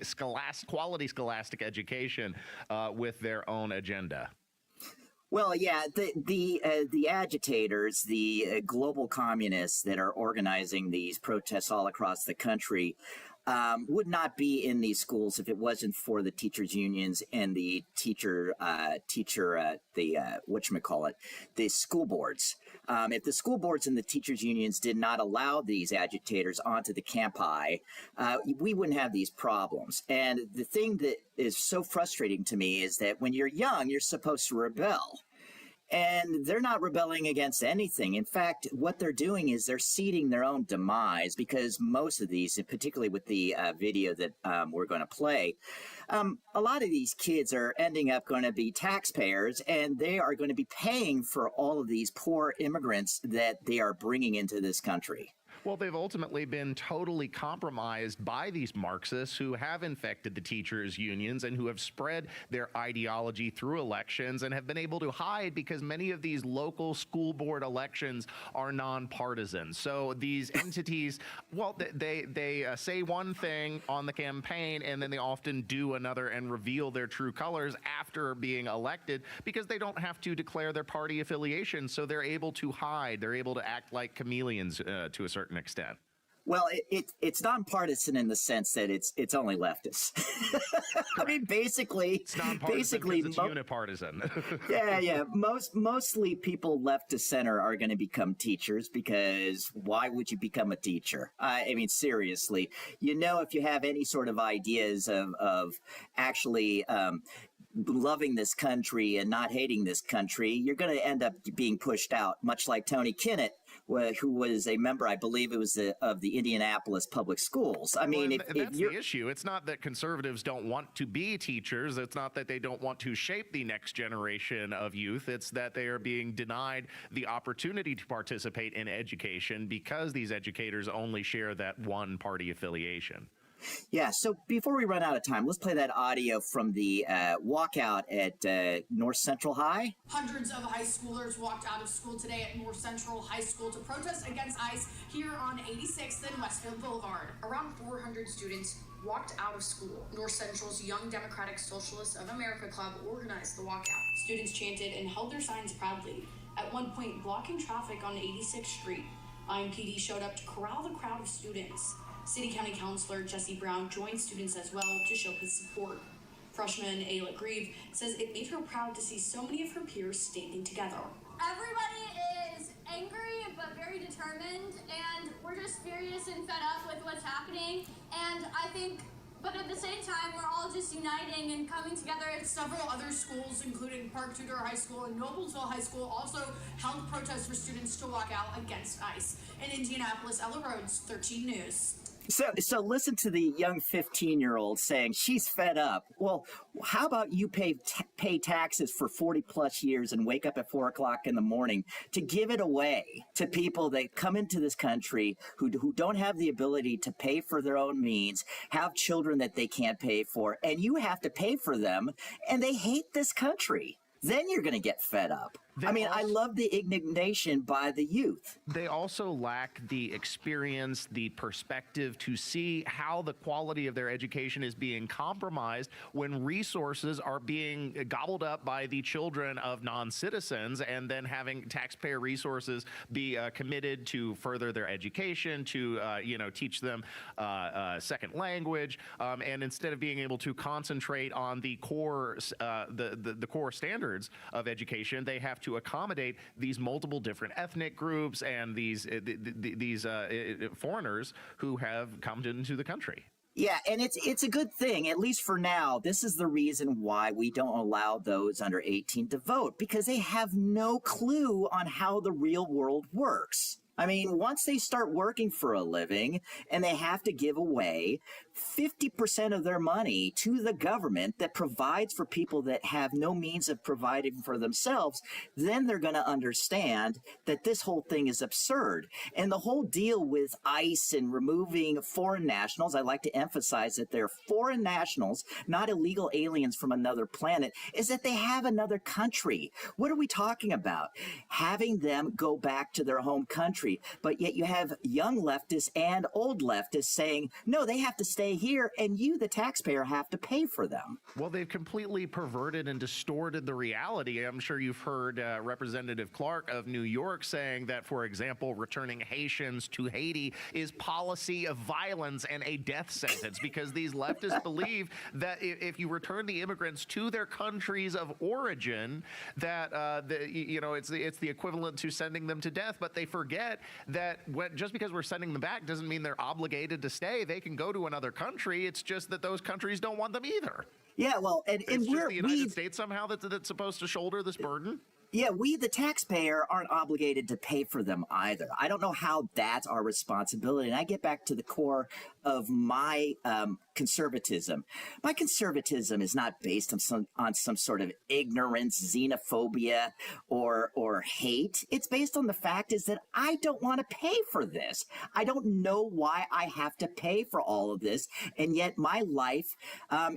quality scholastic education with their own agenda. Well, yeah, the agitators, the global communists that are organizing these protests all across the country would not be in these schools if it wasn't for the teachers' unions and the the school boards. If the school boards and the teachers' unions did not allow these agitators onto the campi, we wouldn't have these problems. And the thing that is so frustrating to me is that when you're young, you're supposed to rebel. And they're not rebelling against anything. In fact, what they're doing is they're seeding their own demise, because most of these, and particularly with the video that we're going to play, a lot of these kids are ending up going to be taxpayers, and they are going to be paying for all of these poor immigrants that they are bringing into this country. Well, they've ultimately been totally compromised by these Marxists who have infected the teachers' unions and who have spread their ideology through elections and have been able to hide because many of these local school board elections are nonpartisan. So these entities, well, they say one thing on the campaign and then they often do another and reveal their true colors after being elected because they don't have to declare their party affiliation. So they're able to hide. They're able to act like chameleons to a certain extent. Well, it's nonpartisan in the sense that it's only leftists. I mean, basically, it's nonpartisan, it's unipartisan. yeah. Mostly people left to center are going to become teachers, because why would you become a teacher? I mean, seriously, if you have any sort of ideas of actually loving this country and not hating this country, you're going to end up being pushed out, much like Tony Kinnett who was a member, I believe it was of the Indianapolis Public Schools. I mean, well, that's the issue. It's not that conservatives don't want to be teachers. It's not that they don't want to shape the next generation of youth. It's that they are being denied the opportunity to participate in education because these educators only share that one party affiliation. Yeah, so before we run out of time, let's play that audio from the walkout at North Central High. Hundreds of high schoolers walked out of school today at North Central High School to protest against ICE here on 86th and Westfield Boulevard. Around 400 students walked out of school. North Central's Young Democratic Socialists of America Club organized the walkout. Students chanted and held their signs proudly, at one point blocking traffic on 86th Street. IMPD showed up to corral the crowd of students. City County Councilor Jesse Brown joined students as well to show his support. Freshman Ayla Grieve says it made her proud to see so many of her peers standing together. Everybody is angry but very determined, and we're just furious and fed up with what's happening. And I think, but at the same time, we're all just uniting and coming together. Several other schools, including Park Tudor High School and Noblesville High School, also held protests for students to walk out against ICE. In Indianapolis, Ella Rhodes, 13 News. So listen to the young 15-year-old saying she's fed up. Well, how about you pay taxes for 40 plus years and wake up at 4 o'clock in the morning to give it away to people that come into this country who don't have the ability to pay for their own means, have children that they can't pay for, and you have to pay for them, and they hate this country. Then you're going to get fed up. I love the indignation by the youth. They also lack the experience, the perspective to see how the quality of their education is being compromised when resources are being gobbled up by the children of non-citizens, and then having taxpayer resources be committed to further their education, to teach them second language, and instead of being able to concentrate on the core the core standards of education, they have to accommodate these multiple different ethnic groups and these foreigners who have come into the country. Yeah, and it's a good thing, at least for now. This is the reason why we don't allow those under 18 to vote, because they have no clue on how the real world works. I mean, once they start working for a living and they have to give away 50% of their money to the government that provides for people that have no means of providing for themselves, then they're going to understand that this whole thing is absurd. And the whole deal with ICE and removing foreign nationals, I like to emphasize that they're foreign nationals, not illegal aliens from another planet, is that they have another country. What are we talking about? Having them go back to their home country. But yet you have young leftists and old leftists saying, no, they have to stay here, and you, the taxpayer, have to pay for them. Well, they've completely perverted and distorted the reality. I'm sure you've heard Representative Clark of New York saying that, for example, returning Haitians to Haiti is policy of violence and a death sentence, because these leftists believe that if you return the immigrants to their countries of origin, that it's the equivalent to sending them to death. But they forget that just because we're sending them back doesn't mean they're obligated to stay. They can go to another country. It's just that those countries don't want them either. Yeah, well, and it's just the United States somehow that's supposed to shoulder this burden. Yeah, we, the taxpayer, aren't obligated to pay for them either. I don't know how that's our responsibility. And I get back to the core of my conservatism. My conservatism is not based on some sort of ignorance, xenophobia, or hate. It's based on the fact is that I don't want to pay for this. I don't know why I have to pay for all of this. And yet my life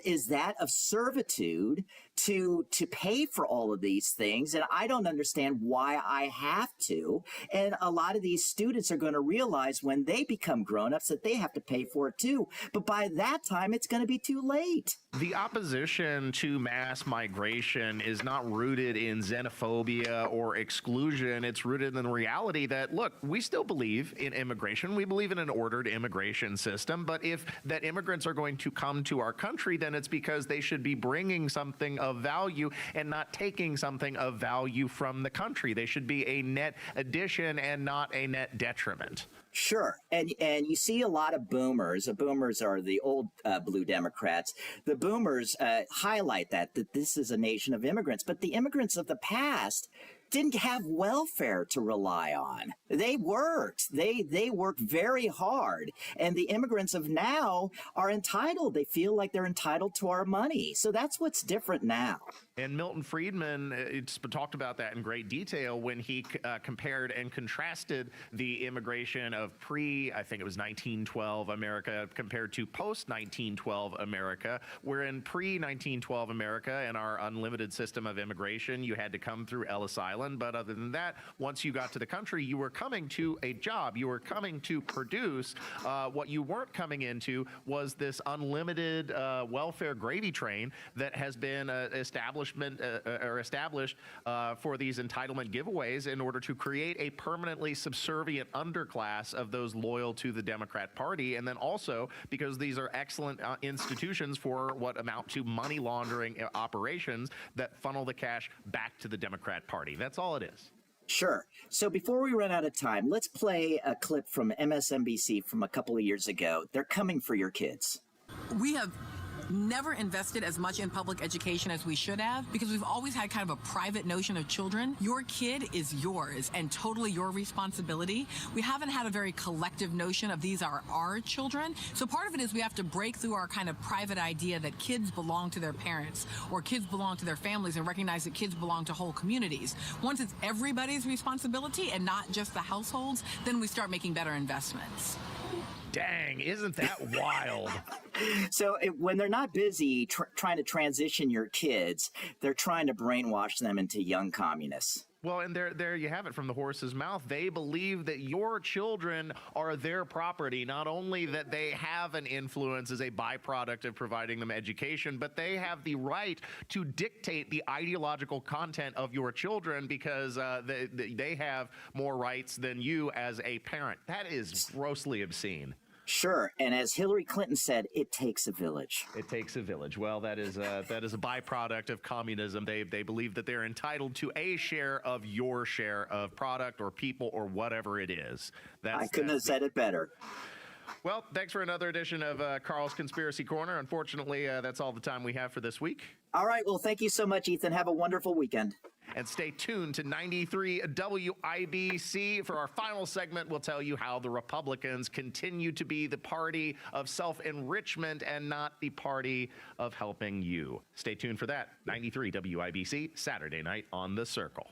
is that of servitude to pay for all of these things. And I don't understand why I have to. And a lot of these students are going to realize when they become grown-ups that they have to pay for it too. But by that time, it's going to be too late. The opposition to mass migration is not rooted in xenophobia or exclusion. It's rooted in the reality that, look, we still believe in immigration. We believe in an ordered immigration system. But if that immigrants are going to come to our country, then it's because they should be bringing something of value and not taking something of value from the country. They should be a net addition and not a net detriment. Sure. And you see a lot of boomers. The boomers are the old blue Democrats. The boomers highlight that this is a nation of immigrants. But the immigrants of the past, didn't have welfare to rely on. They worked. They worked very hard. And the immigrants of now are entitled. They feel like they're entitled to our money. So that's what's different now. And Milton Friedman talked about that in great detail when he compared and contrasted the immigration of I think it was 1912 America compared to post-1912 America, where in pre-1912 America and our unlimited system of immigration, you had to come through Ellis Island. But other than that, once you got to the country, you were coming to a job. You were coming to produce. What you weren't coming into was this unlimited welfare gravy train that has been established for these entitlement giveaways in order to create a permanently subservient underclass of those loyal to the Democrat Party. And then also because these are excellent institutions for what amount to money laundering operations that funnel the cash back to the Democrat Party. That's all it is. Sure. So before we run out of time, let's play a clip from MSNBC from a couple of years ago. They're coming for your kids. We have never invested as much in public education as we should have because we've always had kind of a private notion of children. Your kid is yours and totally your responsibility. We haven't had a very collective notion of these are our children. So part of it is we have to break through our kind of private idea that kids belong to their parents or kids belong to their families and recognize that kids belong to whole communities. Once it's everybody's responsibility and not just the households, then we start making better investments. Dang, isn't that wild? So when they're not busy trying to transition your kids, they're trying to brainwash them into young communists. Well, and there you have it from the horse's mouth. They believe that your children are their property, not only that they have an influence as a byproduct of providing them education, but they have the right to dictate the ideological content of your children because they have more rights than you as a parent. That is grossly obscene. Sure, and as Hillary Clinton said, it takes a village. It takes a village. Well, that is a byproduct of communism. They believe that they're entitled to a share of your share of product or people or whatever it is. I couldn't have said it better. Well, thanks for another edition of Carl's Conspiracy Corner. Unfortunately, that's all the time we have for this week. All right. Well, thank you so much, Ethan. Have a wonderful weekend. And stay tuned to 93 WIBC. For our final segment, we'll tell you how the Republicans continue to be the party of self-enrichment and not the party of helping you. Stay tuned for that. 93 WIBC, Saturday night on The Circle.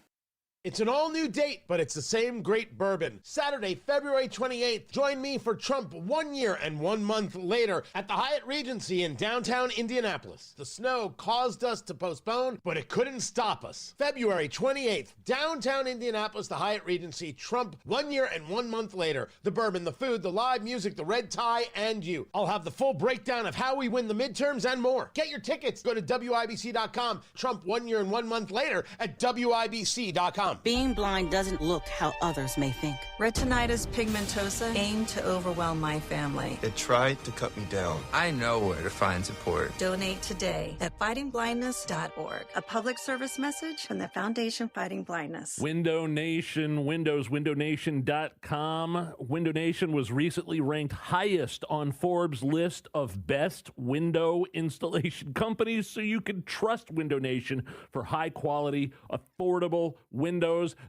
It's an all-new date, but it's the same great bourbon. Saturday, February 28th, join me for Trump 1 year and 1 month later at the Hyatt Regency in downtown Indianapolis. The snow caused us to postpone, but it couldn't stop us. February 28th, downtown Indianapolis, the Hyatt Regency, Trump 1 year and 1 month later. The bourbon, the food, the live music, the red tie, and you. I'll have the full breakdown of how we win the midterms and more. Get your tickets. Go to WIBC.com. Trump 1 year and 1 month later at WIBC.com. Being blind doesn't look how others may think. Retinitis pigmentosa aimed to overwhelm my family. It tried to cut me down. I know where to find support. Donate today at fightingblindness.org. A public service message from the Foundation Fighting Blindness. Window Nation, Windows, windownation.com. Window Nation was recently ranked highest on Forbes' list of best window installation companies, so you can trust Window Nation for high quality, affordable windows.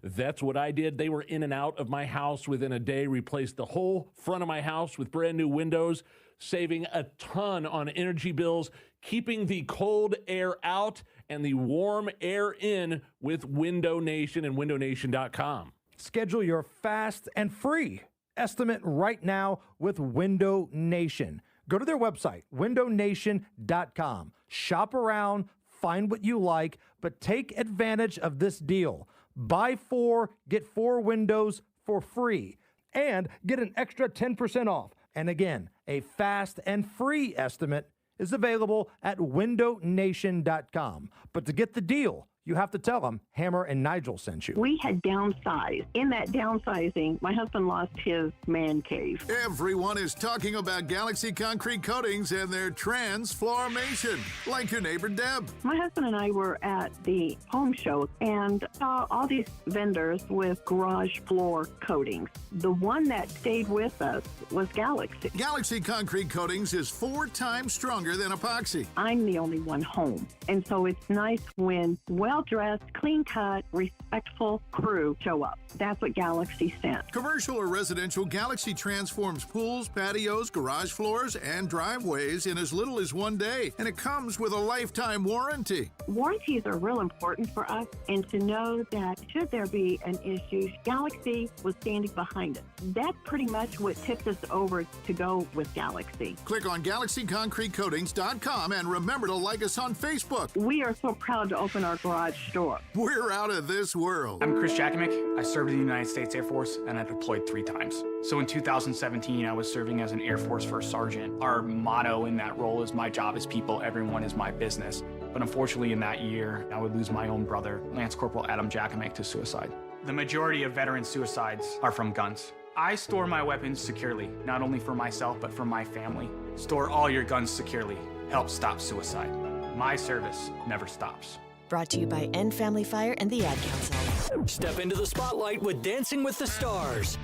That's what I did. They were in and out of my house within a day, replaced the whole front of my house with brand new windows, saving a ton on energy bills, keeping the cold air out and the warm air in with Window Nation and windownation.com. Schedule your fast and free estimate right now with Window Nation. Go to their website, windownation.com. Shop around, find what you like, but take advantage of this deal. Buy 4, get 4 windows for free, and get an extra 10% off. And again, a fast and free estimate is available at windownation.com. But to get the deal, you have to tell them Hammer and Nigel sent you. We had downsized. In that downsizing, my husband lost his man cave. Everyone is talking about Galaxy Concrete Coatings and their transformation, like your neighbor Deb. My husband and I were at the home show and saw all these vendors with garage floor coatings. The one that stayed with us was Galaxy. Galaxy Concrete Coatings is 4 times stronger than epoxy. I'm the only one home, and so it's nice when well-dressed, clean-cut, respectful crew show up. That's what Galaxy sent. Commercial or residential, Galaxy transforms pools, patios, garage floors, and driveways in as little as 1 day. And it comes with a lifetime warranty. Warranties are real important for us, and to know that should there be an issue, Galaxy was standing behind it. That's pretty much what tipped us over to go with Galaxy. Click on GalaxyConcreteCoatings.com and remember to like us on Facebook. We are so proud to open our garage door. We're out of this world. I'm Chris Jakimick. I served in the United States Air Force and I deployed 3 times. So in 2017, I was serving as an Air Force First Sergeant. Our motto in that role is my job is people, everyone is my business. But unfortunately in that year, I would lose my own brother, Lance Corporal Adam Jakimick, to suicide. The majority of veteran suicides are from guns. I store my weapons securely, not only for myself, but for my family. Store all your guns securely. Help stop suicide. My service never stops. Brought to you by End Family Fire and the Ad Council. Step into the spotlight with Dancing with the Stars.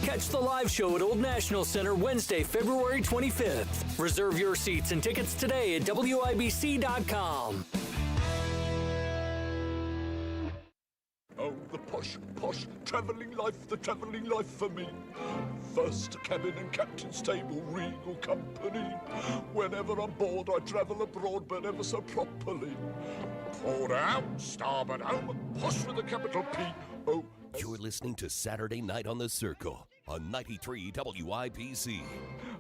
Catch the live show at Old National Center Wednesday, February 25th. Reserve your seats and tickets today at WIBC.com. Oh, the posh, travelling life, the travelling life for me. First cabin and captain's table, regal company. Whenever I'm bored, I travel abroad, but ever so properly. Port out, starboard home, posh with a capital P. Oh. You're listening to Saturday Night on the Circle on 93 WIBC.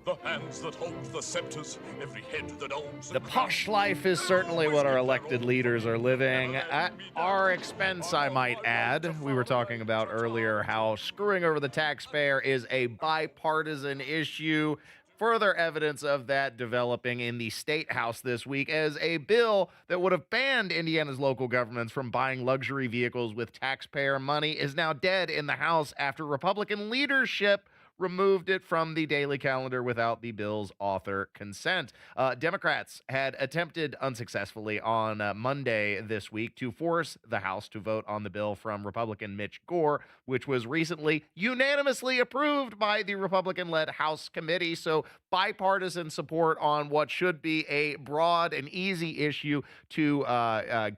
The hands that hold the scepters, every head that owns The posh life is certainly what our elected leaders are living at our expense, I might add. We were talking about earlier how screwing over the taxpayer is a bipartisan issue. Further evidence of that developing in the State House this week as a bill that would have banned Indiana's local governments from buying luxury vehicles with taxpayer money is now dead in the House after Republican leadership removed it from the daily calendar without the bill's author consent. Democrats had attempted unsuccessfully on Monday this week to force the House to vote on the bill from Republican Mitch Gore, which was recently unanimously approved by the Republican-led House committee. So bipartisan support on what should be a broad and easy issue to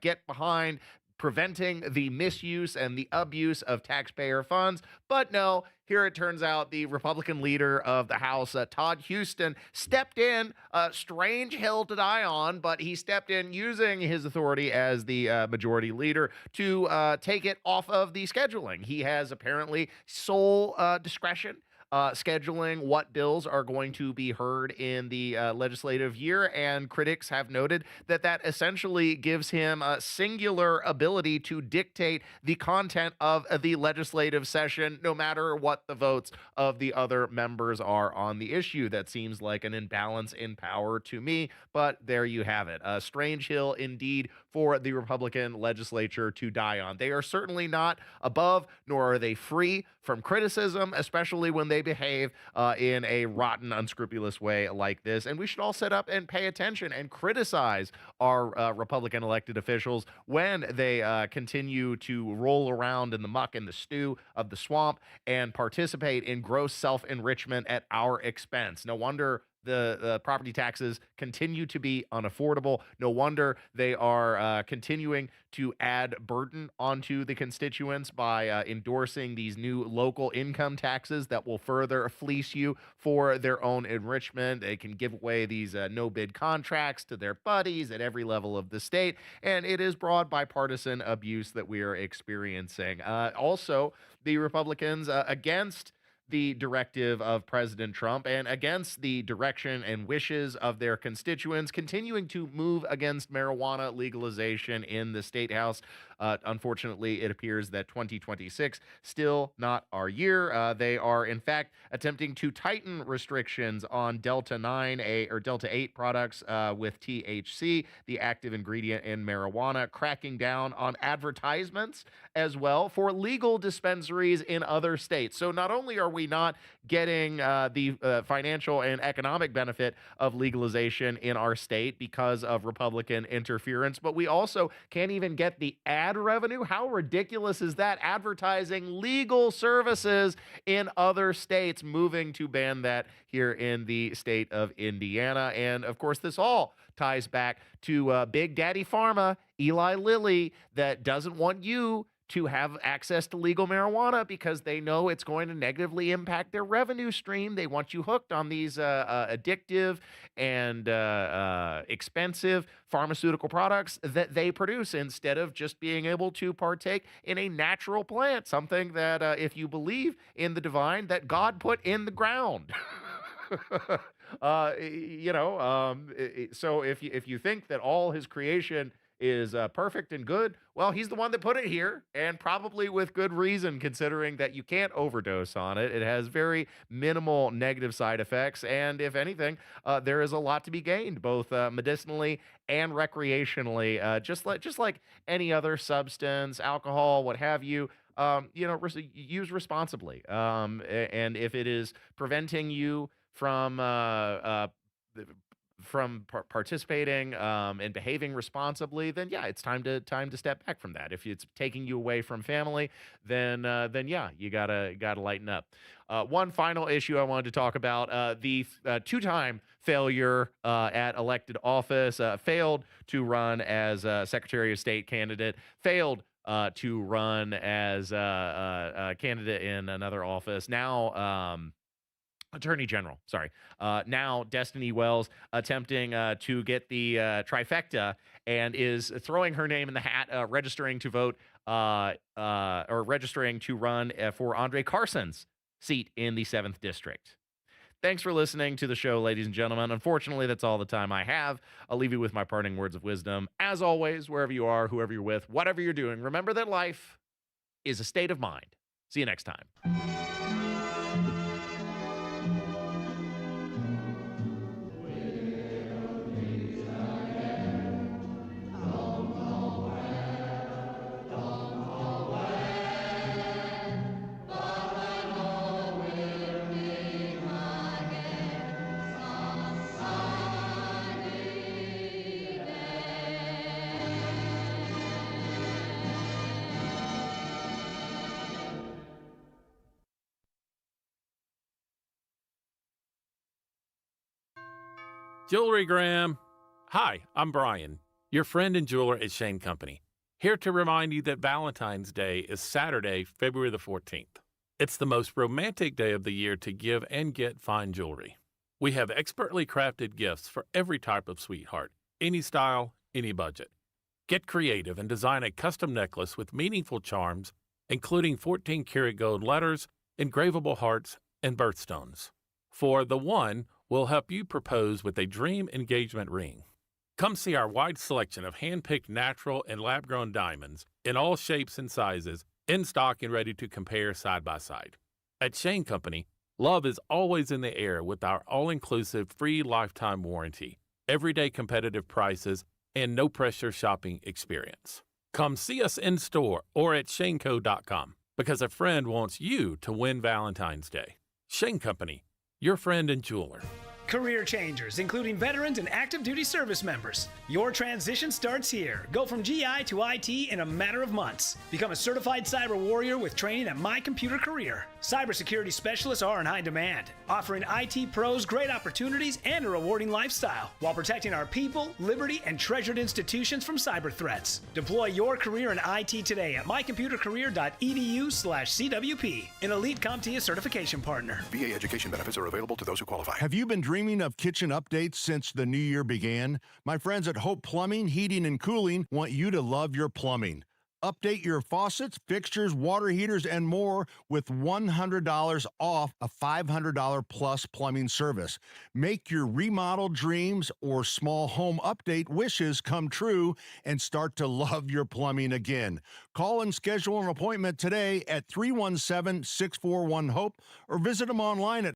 get behind, preventing the misuse and the abuse of taxpayer funds. But no, here it turns out the Republican leader of the House, Todd Huston, stepped in, a strange hill to die on, but he stepped in using his authority as the majority leader to take it off of the scheduling. He has apparently sole discretion scheduling what bills are going to be heard in the legislative year, and critics have noted that that essentially gives him a singular ability to dictate the content of the legislative session, no matter what the votes of the other members are on the issue. That seems like an imbalance in power to me, but there you have it. A strange hill indeed for the Republican legislature to die on. They are certainly not above, nor are they free from criticism, especially when they behave in a rotten, unscrupulous way like this. And we should all sit up and pay attention and criticize our Republican elected officials when they continue to roll around in the muck and the stew of the swamp and participate in gross self-enrichment at our expense. No wonder the property taxes continue to be unaffordable. No wonder they are continuing to add burden onto the constituents by endorsing these new local income taxes that will further fleece you for their own enrichment. They can give away these no-bid contracts to their buddies at every level of the state, and it is broad bipartisan abuse that we are experiencing. Also, the Republicans against the directive of President Trump and against the direction and wishes of their constituents, continuing to move against marijuana legalization in the State House. Unfortunately, it appears that 2026 still not our year. They are, in fact, attempting to tighten restrictions on Delta 9 or Delta 8 products with THC, the active ingredient in marijuana, cracking down on advertisements as well for legal dispensaries in other states. So not only are we not getting the financial and economic benefit of legalization in our state because of Republican interference, but we also can't even get the ad ad revenue? How ridiculous is that? Advertising legal services in other states, moving to ban that here in the state of Indiana. And of course, this all ties back to Big Daddy Pharma, Eli Lilly, that doesn't want you to have access to legal marijuana because they know it's going to negatively impact their revenue stream. They want you hooked on these addictive and expensive pharmaceutical products that they produce instead of just being able to partake in a natural plant, something that, if you believe in the divine, that God put in the ground. So if you think that all his creation is perfect and good, well, he's the one that put it here, and probably with good reason, considering that you can't overdose on it. It has very minimal negative side effects, and if anything, there is a lot to be gained, both medicinally and recreationally, just like any other substance, alcohol, what have you. Use responsibly, and if it is preventing you from participating and behaving responsibly, then yeah, it's time to step back from that. If it's taking you away from family, then yeah, you gotta lighten up. One final issue I wanted to talk about: the two-time failure at elected office, failed to run as a Secretary of State candidate, failed to run as a candidate in another office. Now, Attorney General, sorry. Now Destiny Wells attempting to get the trifecta and is throwing her name in the hat, registering to vote or registering to run for Andre Carson's seat in the 7th District. Thanks for listening to the show, ladies and gentlemen. Unfortunately, that's all the time I have. I'll leave you with my parting words of wisdom. As always, wherever you are, whoever you're with, whatever you're doing, remember that life is a state of mind. See you next time. Jewelry Gram. Hi, I'm Brian, your friend and jeweler at Shane Company, here to remind you that Valentine's Day is Saturday, February the 14th. It's the most romantic day of the year to give and get fine jewelry. We have expertly crafted gifts for every type of sweetheart, any style, any budget. Get creative and design a custom necklace with meaningful charms, including 14-karat gold letters, engravable hearts, and birthstones. For the one, we'll help you propose with a dream engagement ring. Come see our wide selection of hand-picked natural and lab-grown diamonds in all shapes and sizes, in stock and ready to compare side by side. At Shane Company, love is always in the air with our all-inclusive free lifetime warranty, everyday competitive prices, and no-pressure shopping experience. Come see us in store or at shaneco.com because a friend wants you to win Valentine's Day. Shane Company, your friend and jeweler. Career changers, including veterans and active duty service members. Your transition starts here. Go from GI to IT in a matter of months. Become a certified cyber warrior with training at My Computer Career. Cybersecurity specialists are in high demand, offering IT pros great opportunities and a rewarding lifestyle while protecting our people, liberty, and treasured institutions from cyber threats. Deploy your career in IT today at mycomputercareer.edu/CWP, an elite CompTIA certification partner. VA education benefits are available to those who qualify. Have you been dreaming of kitchen updates since the new year began? My friends at Hope Plumbing, Heating, and Cooling want you to love your plumbing. Update your faucets, fixtures, water heaters, and more with $100 off a $500 plus plumbing service. Make your remodel dreams or small home update wishes come true and start to love your plumbing again. Call and schedule an appointment today at 317-641-HOPE or visit them online at